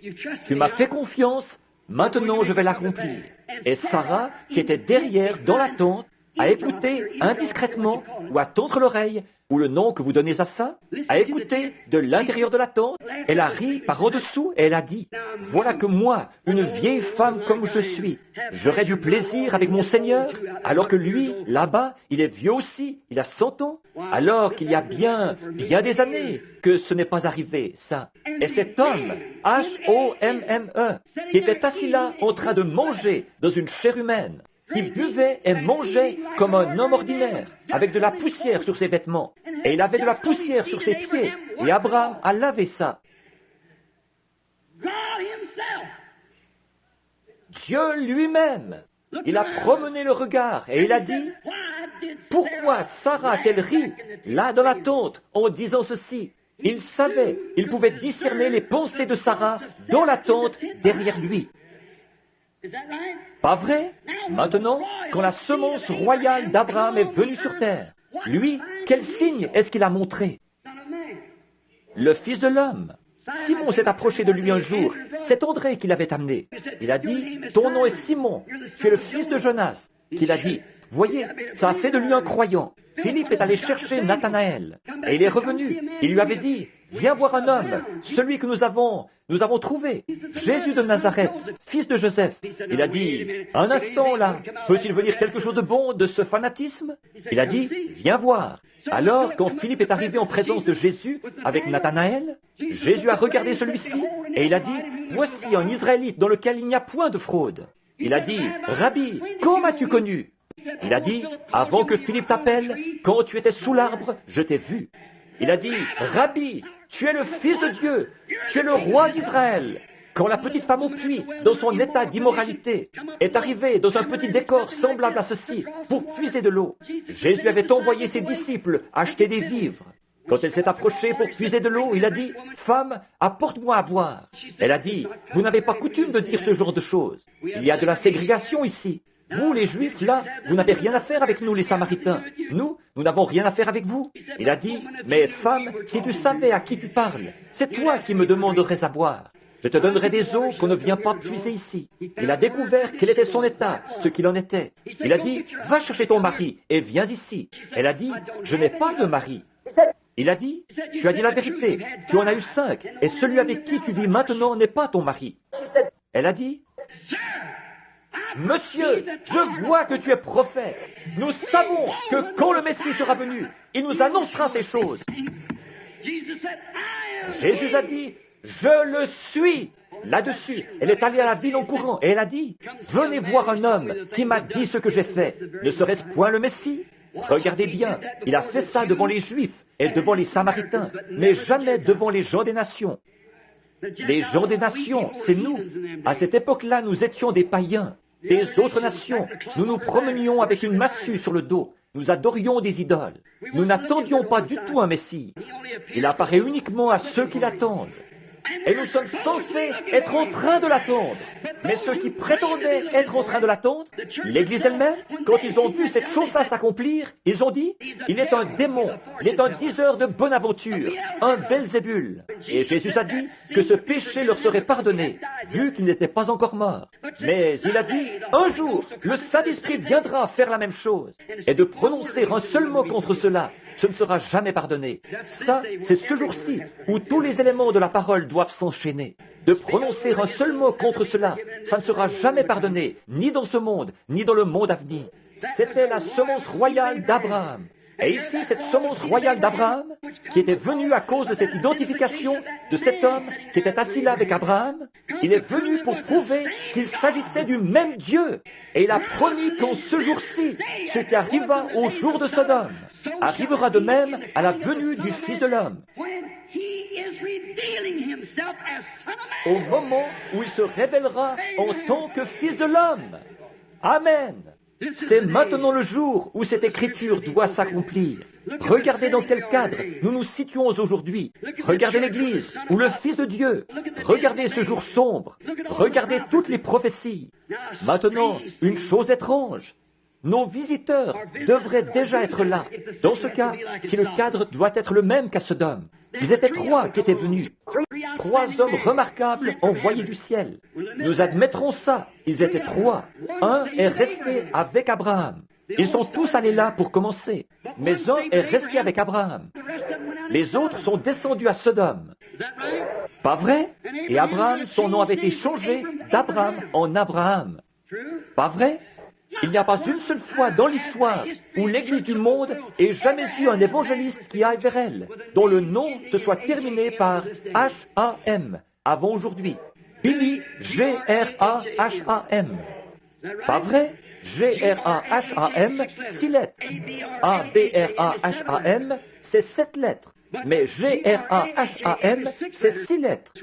Tu m'as fait confiance, maintenant je vais l'accomplir. Et Sarah, qui était derrière dans la tente, a écouté indiscrètement ou à tendre l'oreille, ou le nom que vous donnez à ça, a écouté de l'intérieur de la tente, elle a ri par en-dessous et elle a dit, « Voilà que moi, une vieille femme comme je suis, j'aurais du plaisir avec mon Seigneur, alors que lui, là-bas, il est vieux aussi, il a 100 ans, alors qu'il y a bien des années que ce n'est pas arrivé, ça. » Et cet homme, H-O-M-M-E, qui était assis là en train de manger dans une chair humaine, qui buvait et mangeait comme un homme ordinaire, avec de la poussière sur ses vêtements. Et il avait de la poussière sur ses pieds. Et Abraham a lavé ça. Dieu lui-même, il a promené le regard et il a dit, « Pourquoi Sarah a-t-elle ri, là dans la tente, en disant ceci ?» Il savait, il pouvait discerner les pensées de Sarah dans la tente derrière lui. Pas vrai? Maintenant, quand la semence royale d'Abraham est venue sur terre, lui, quel signe est-ce qu'il a montré? Le Fils de l'homme. Simon s'est approché de lui un jour. C'est André qui l'avait amené. Il a dit, « Ton nom est Simon, tu es le fils de Jonas. » Il a dit, « Voyez, ça a fait de lui un croyant. Philippe est allé chercher Nathanaël. Et il est revenu. Il lui avait dit, viens voir un homme, celui que nous avons trouvé. Jésus de Nazareth, fils de Joseph. Il a dit, un instant là, peut-il venir quelque chose de bon de ce fanatisme? Il a dit, viens voir. Alors, quand Philippe est arrivé en présence de Jésus avec Nathanaël, Jésus a regardé celui-ci et il a dit, voici un Israélite dans lequel il n'y a point de fraude. Il a dit, Rabbi, comment m'as-tu connu? Il a dit, avant que Philippe t'appelle, quand tu étais sous l'arbre, je t'ai vu. Il a dit, Rabbi, tu es le Fils de Dieu, tu es le roi d'Israël. Quand la petite femme au puits, dans son état d'immoralité, est arrivée dans un petit décor semblable à ceci, pour puiser de l'eau, Jésus avait envoyé ses disciples acheter des vivres. Quand elle s'est approchée pour puiser de l'eau, il a dit, « Femme, apporte-moi à boire. » Elle a dit, « Vous n'avez pas coutume de dire ce genre de choses. Il y a de la ségrégation ici. Vous, les Juifs, là, vous n'avez rien à faire avec nous, les Samaritains. Nous n'avons rien à faire avec vous. » Il a dit, « Mais femme, si tu savais à qui tu parles, c'est toi qui me demanderais à boire. Je te donnerai des eaux qu'on ne vient pas puiser ici. » Il a découvert quel était son état, ce qu'il en était. Il a dit, « Va chercher ton mari et viens ici. » Elle a dit, « Je n'ai pas de mari. » Il a dit, « Tu as dit la vérité, tu en as eu 5, et celui avec qui tu vis maintenant n'est pas ton mari. » Elle a dit, « Monsieur, je vois que tu es prophète. Nous savons que quand le Messie sera venu, il nous annoncera ces choses. » Jésus a dit, « Je le suis. » Là-dessus, elle est allée à la ville en courant et elle a dit, « Venez voir un homme qui m'a dit ce que j'ai fait. Ne serait-ce point le Messie? » Regardez bien, il a fait ça devant les Juifs et devant les Samaritains, mais jamais devant les gens des nations. Les gens des nations, c'est nous. À cette époque-là, nous étions des païens, des autres nations. Nous nous promenions avec une massue sur le dos. Nous adorions des idoles. Nous n'attendions pas du tout un Messie. Il apparaît uniquement à ceux qui l'attendent. Et nous sommes censés être en train de l'attendre. Mais ceux qui prétendaient être en train de l'attendre, l'Église elle-même, quand ils ont vu cette chose-là s'accomplir, ils ont dit, il est un démon, il est un diseur de bonne aventure, un Belzébul. Et Jésus a dit que ce péché leur serait pardonné, vu qu'il n'était pas encore mort. Mais il a dit, un jour, le Saint-Esprit viendra faire la même chose. Et de prononcer un seul mot contre cela, ce ne sera jamais pardonné. Ça, c'est ce jour-ci où tous les éléments de la parole doivent s'enchaîner. De prononcer un seul mot contre cela, ça ne sera jamais pardonné, ni dans ce monde, ni dans le monde à venir. C'était la semence royale d'Abraham. Et ici, cette semence royale d'Abraham, qui était venue à cause de cette identification de cet homme qui était assis là avec Abraham, il est venu pour prouver qu'il s'agissait du même Dieu. Et il a promis qu'en ce jour-ci, ce qui arriva au jour de Sodome, arrivera de même à la venue du Fils de l'homme. Au moment où il se révélera en tant que Fils de l'homme. Amen. C'est maintenant le jour où cette écriture doit s'accomplir. Regardez dans quel cadre nous nous situons aujourd'hui. Regardez l'Église ou le Fils de Dieu. Regardez ce jour sombre. Regardez toutes les prophéties. Maintenant, une chose étrange. Nos visiteurs devraient déjà être là. Dans ce cas, si le cadre doit être le même qu'à Sodome, ils étaient 3 qui étaient venus. 3 hommes remarquables envoyés du ciel. Nous admettrons ça. Ils étaient 3. Un est resté avec Abraham. Ils sont tous allés là pour commencer. Mais un est resté avec Abraham. Les autres sont descendus à Sodome. Pas vrai? Et Abraham, son nom avait été changé d'Abraham en Abraham. Pas vrai? Il n'y a pas une seule fois dans l'histoire où l'Église du monde ait jamais eu un évangéliste qui aille vers elle, dont le nom se soit terminé par H-A-M, avant aujourd'hui. Billy, G-R-A-H-A-M. Pas vrai? G-R-A-H-A-M, 6 lettres. A-B-R-A-H-A-M, c'est 7 lettres. Mais G-R-A-H-A-M, c'est 6 lettres.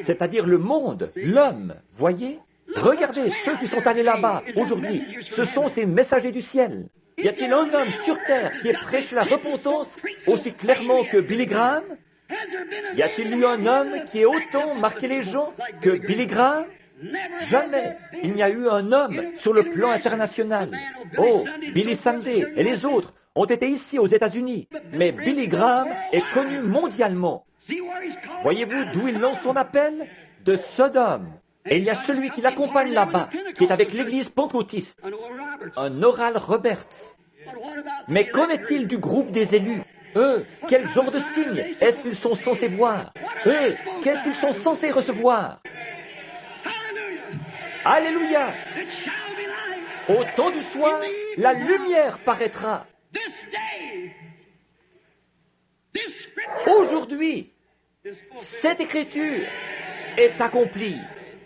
C'est-à-dire le monde, l'homme, voyez? Regardez ceux qui sont allés là-bas aujourd'hui. Ce sont ces messagers du ciel. Y a-t-il un homme sur terre qui ait prêché la repentance aussi clairement que Billy Graham? Y a-t-il eu un homme qui ait autant marqué les gens que Billy Graham? Jamais il n'y a eu un homme sur le plan international. Oh, Billy Sunday et les autres ont été ici aux États-Unis. Mais Billy Graham est connu mondialement. Voyez-vous d'où il lance son appel? De Sodome. Et il y a celui qui l'accompagne là-bas, qui est avec l'église pentecôtiste. un Oral Roberts. Mais qu'en est-il du groupe des élus? Eux, quel genre de signe est-ce qu'ils sont censés voir? Eux, qu'est-ce qu'ils sont censés recevoir? Alléluia! Au temps du soir, la lumière paraîtra. Aujourd'hui, cette écriture est accomplie.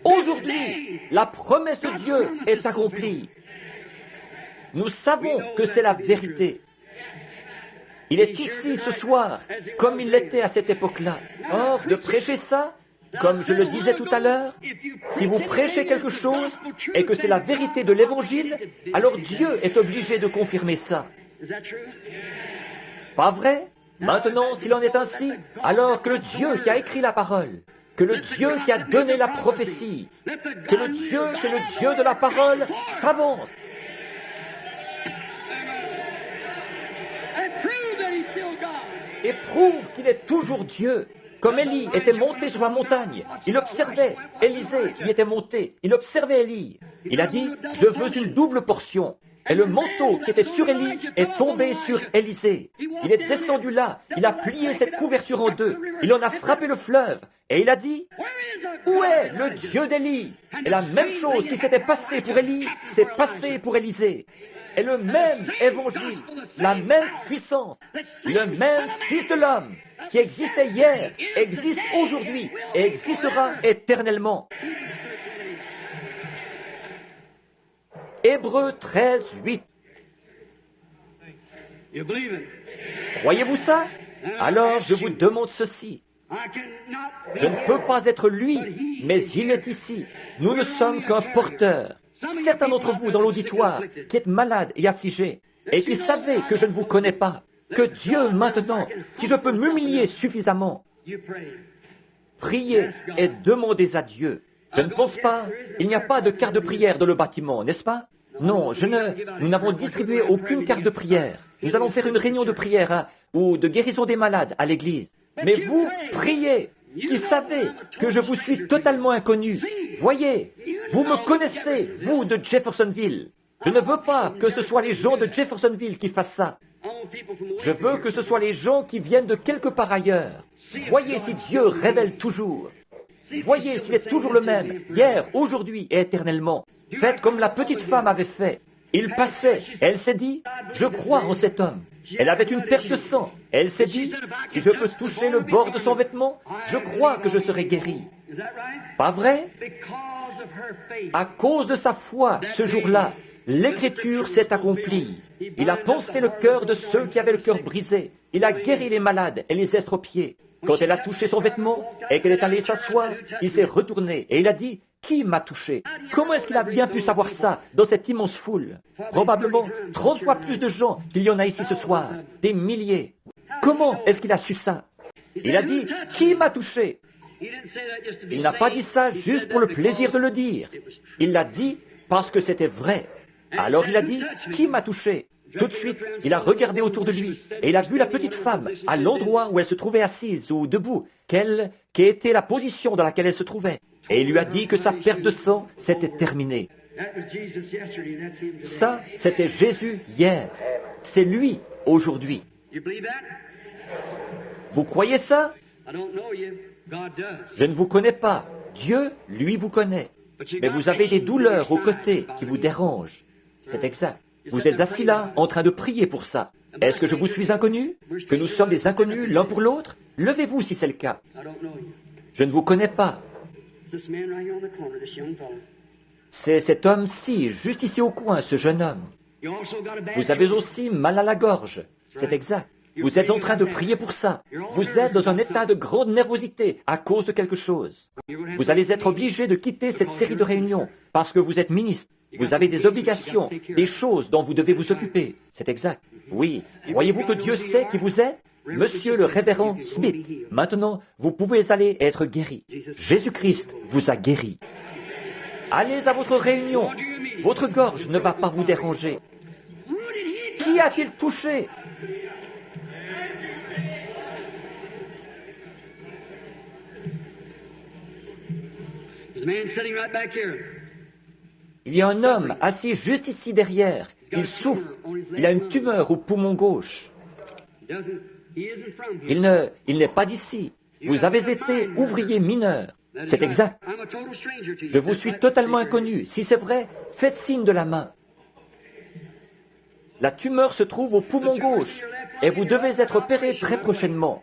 Aujourd'hui, la promesse de Dieu est accomplie. Nous savons que c'est la vérité. Il est ici ce soir, comme il l'était à cette époque-là. Or, de prêcher ça, comme je le disais tout à l'heure, si vous prêchez quelque chose et que c'est la vérité de l'Évangile, alors Dieu est obligé de confirmer ça. Pas vrai? Maintenant, s'il en est ainsi, alors que le Dieu qui a écrit la parole, que le Dieu qui a donné la prophétie, que le Dieu de la parole s'avance. Et prouve qu'il est toujours Dieu. Comme Élie était monté sur la montagne, il observait. Élisée y était monté, il observait Élie. Il a dit, je veux une double portion. Et le manteau qui était sur Élie est tombé sur Élisée. Il est descendu là, il a plié cette couverture en deux, il en a frappé le fleuve, et il a dit, où est le Dieu d'Élie? Et la même chose qui s'était passée pour Élie s'est passée pour Élisée. Et le même évangile, la même puissance, le même Fils de l'homme qui existait hier, existe aujourd'hui et existera éternellement. Hébreux 13, 8. Croyez-vous ça? Alors je vous demande ceci. Je ne peux pas être lui, mais il est ici. Nous ne sommes qu'un porteur. Certains d'entre vous dans l'auditoire qui êtes malades et affligés et qui savez que je ne vous connais pas, que Dieu maintenant, si je peux m'humilier suffisamment, priez et demandez à Dieu. Je ne pense pas, il n'y a pas de carte de prière dans le bâtiment, n'est-ce pas? Non, nous n'avons distribué aucune carte de prière. Nous allons faire une réunion de prière ou de guérison des malades à l'église. Mais vous, priez, qui savez que je vous suis totalement inconnu. Voyez, vous me connaissez, vous de Jeffersonville. Je ne veux pas que ce soit les gens de Jeffersonville qui fassent ça. Je veux que ce soit les gens qui viennent de quelque part ailleurs. Voyez si Dieu révèle toujours. Voyez s'il est toujours le même, hier, aujourd'hui et éternellement. Faites comme la petite femme avait fait. Il passait, elle s'est dit, je crois en cet homme. Elle avait une perte de sang. Elle s'est dit, si je peux toucher le bord de son vêtement, je crois que je serai guéri. Pas vrai? À cause de sa foi, ce jour-là, l'Écriture s'est accomplie. Il a pansé le cœur de ceux qui avaient le cœur brisé. Il a guéri les malades et les estropiés. Quand elle a touché son vêtement et qu'elle est allée s'asseoir, il s'est retourné et il a dit, qui m'a touché? Comment est-ce qu'il a bien pu savoir ça dans cette immense foule? Probablement 30 fois plus de gens qu'il y en a ici ce soir, des milliers. Comment est-ce qu'il a su ça? Il a dit, qui m'a touché? Il n'a pas dit ça juste pour le plaisir de le dire. Il l'a dit parce que c'était vrai. Alors il a dit, qui m'a touché? Tout de suite, il a regardé autour de lui et il a vu la petite femme à l'endroit où elle se trouvait assise ou debout, quelle était la position dans laquelle elle se trouvait. Et il lui a dit que sa perte de sang s'était terminée. Ça, c'était Jésus hier. C'est lui aujourd'hui. Vous croyez ça? Je ne vous connais pas. Dieu, lui, vous connaît. Mais vous avez des douleurs aux côtés qui vous dérangent. C'est exact. Vous êtes assis là, en train de prier pour ça. Est-ce que je vous suis inconnu? Que nous sommes des inconnus l'un pour l'autre? Levez-vous si c'est le cas. Je ne vous connais pas. C'est cet homme-ci, juste ici au coin, ce jeune homme. Vous avez aussi mal à la gorge. C'est exact. Vous êtes en train de prier pour ça. Vous êtes dans un état de grande nervosité à cause de quelque chose. Vous allez être obligé de quitter cette série de réunions parce que vous êtes ministre. Vous avez des obligations, des choses dont vous devez vous occuper. C'est exact. Oui. Croyez-vous que Dieu sait qui vous êtes? Monsieur le révérend Smith, maintenant, vous pouvez aller être guéri. Jésus-Christ vous a guéri. Allez à votre réunion. Votre gorge ne va pas vous déranger. Qui a-t-il touché? There's a man sitting right back here. Il y a un homme assis juste ici derrière. Il souffre. Il a une tumeur au poumon gauche. Il n'est pas d'ici. Vous avez été ouvrier mineur. C'est exact. Je vous suis totalement inconnu. Si c'est vrai, faites signe de la main. La tumeur se trouve au poumon gauche et vous devez être opéré très prochainement.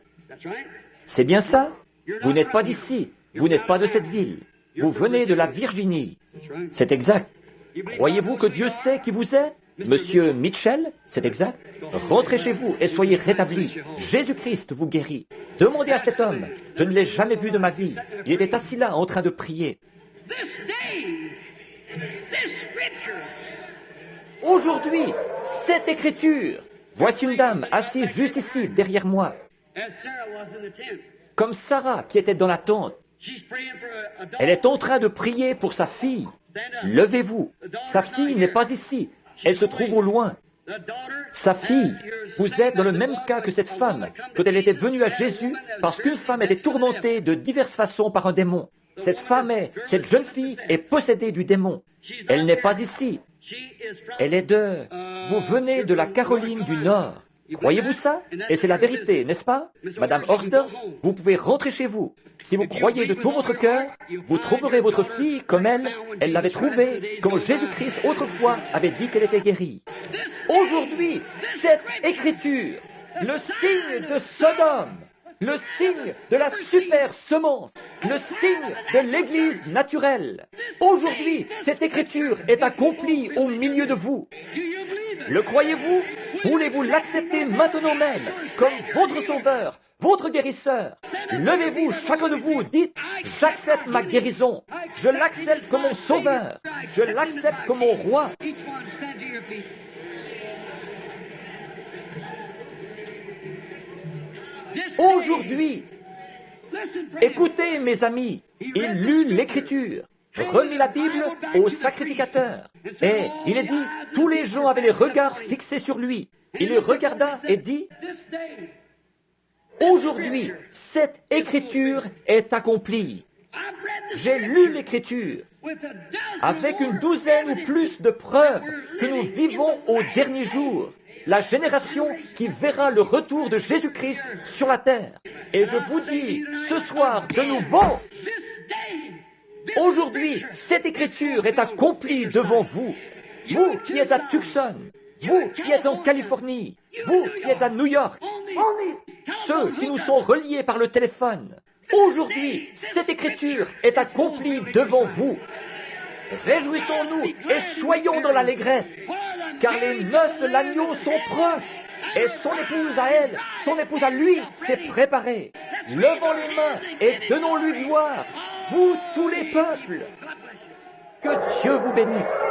C'est bien ça? Vous n'êtes pas d'ici. Vous n'êtes pas de cette ville. Vous venez de la Virginie. C'est exact. Croyez-vous que Dieu sait qui vous êtes? Monsieur Mitchell, c'est exact. Rentrez chez vous et soyez rétablis. Jésus-Christ vous guérit. Demandez à cet homme. Je ne l'ai jamais vu de ma vie. Il était assis là en train de prier. Aujourd'hui, cette écriture. Voici une dame assise juste ici, derrière moi. Comme Sarah qui était dans la tente. Elle est en train de prier pour sa fille. Levez-vous. Sa fille n'est pas ici. Elle se trouve au loin. Sa fille, vous êtes dans le même cas que cette femme, quand elle était venue à Jésus, parce qu'une femme était tourmentée de diverses façons par un démon. Cette jeune fille est possédée du démon. Elle n'est pas ici. Elle est vous venez de la Caroline du Nord. Croyez-vous ça? Et c'est la vérité, n'est-ce pas? Madame Horsders, vous pouvez rentrer chez vous. Si vous croyez de tout votre cœur, vous trouverez votre fille comme elle l'avait trouvée quand Jésus-Christ autrefois avait dit qu'elle était guérie. Aujourd'hui, cette écriture, le signe de Sodome, le signe de la super semence, le signe de l'Église naturelle. Aujourd'hui, cette écriture est accomplie au milieu de vous. Le croyez-vous? Voulez-vous l'accepter maintenant même comme votre sauveur, votre guérisseur? Levez-vous, chacun de vous, dites, j'accepte ma guérison. Je l'accepte comme mon sauveur. Je l'accepte comme mon roi. Aujourd'hui, écoutez mes amis, il lut l'Écriture, remit la Bible au sacrificateur. Et il est dit, tous les gens avaient les regards fixés sur lui. Il les regarda et dit, aujourd'hui, cette Écriture est accomplie. J'ai lu l'Écriture avec une douzaine ou plus de preuves que nous vivons au dernier jour. La génération qui verra le retour de Jésus-Christ sur la terre. Et je vous dis, ce soir, de nouveau, aujourd'hui, cette écriture est accomplie devant vous. Vous qui êtes à Tucson, vous qui êtes en Californie, vous qui êtes à New York, ceux qui nous sont reliés par le téléphone. Aujourd'hui, cette écriture est accomplie devant vous. Réjouissons-nous et soyons dans l'allégresse, car les noces de l'agneau sont proches, et son épouse à elle, son épouse à lui, s'est préparée. Levons les mains et donnons-lui gloire, vous tous les peuples. Que Dieu vous bénisse.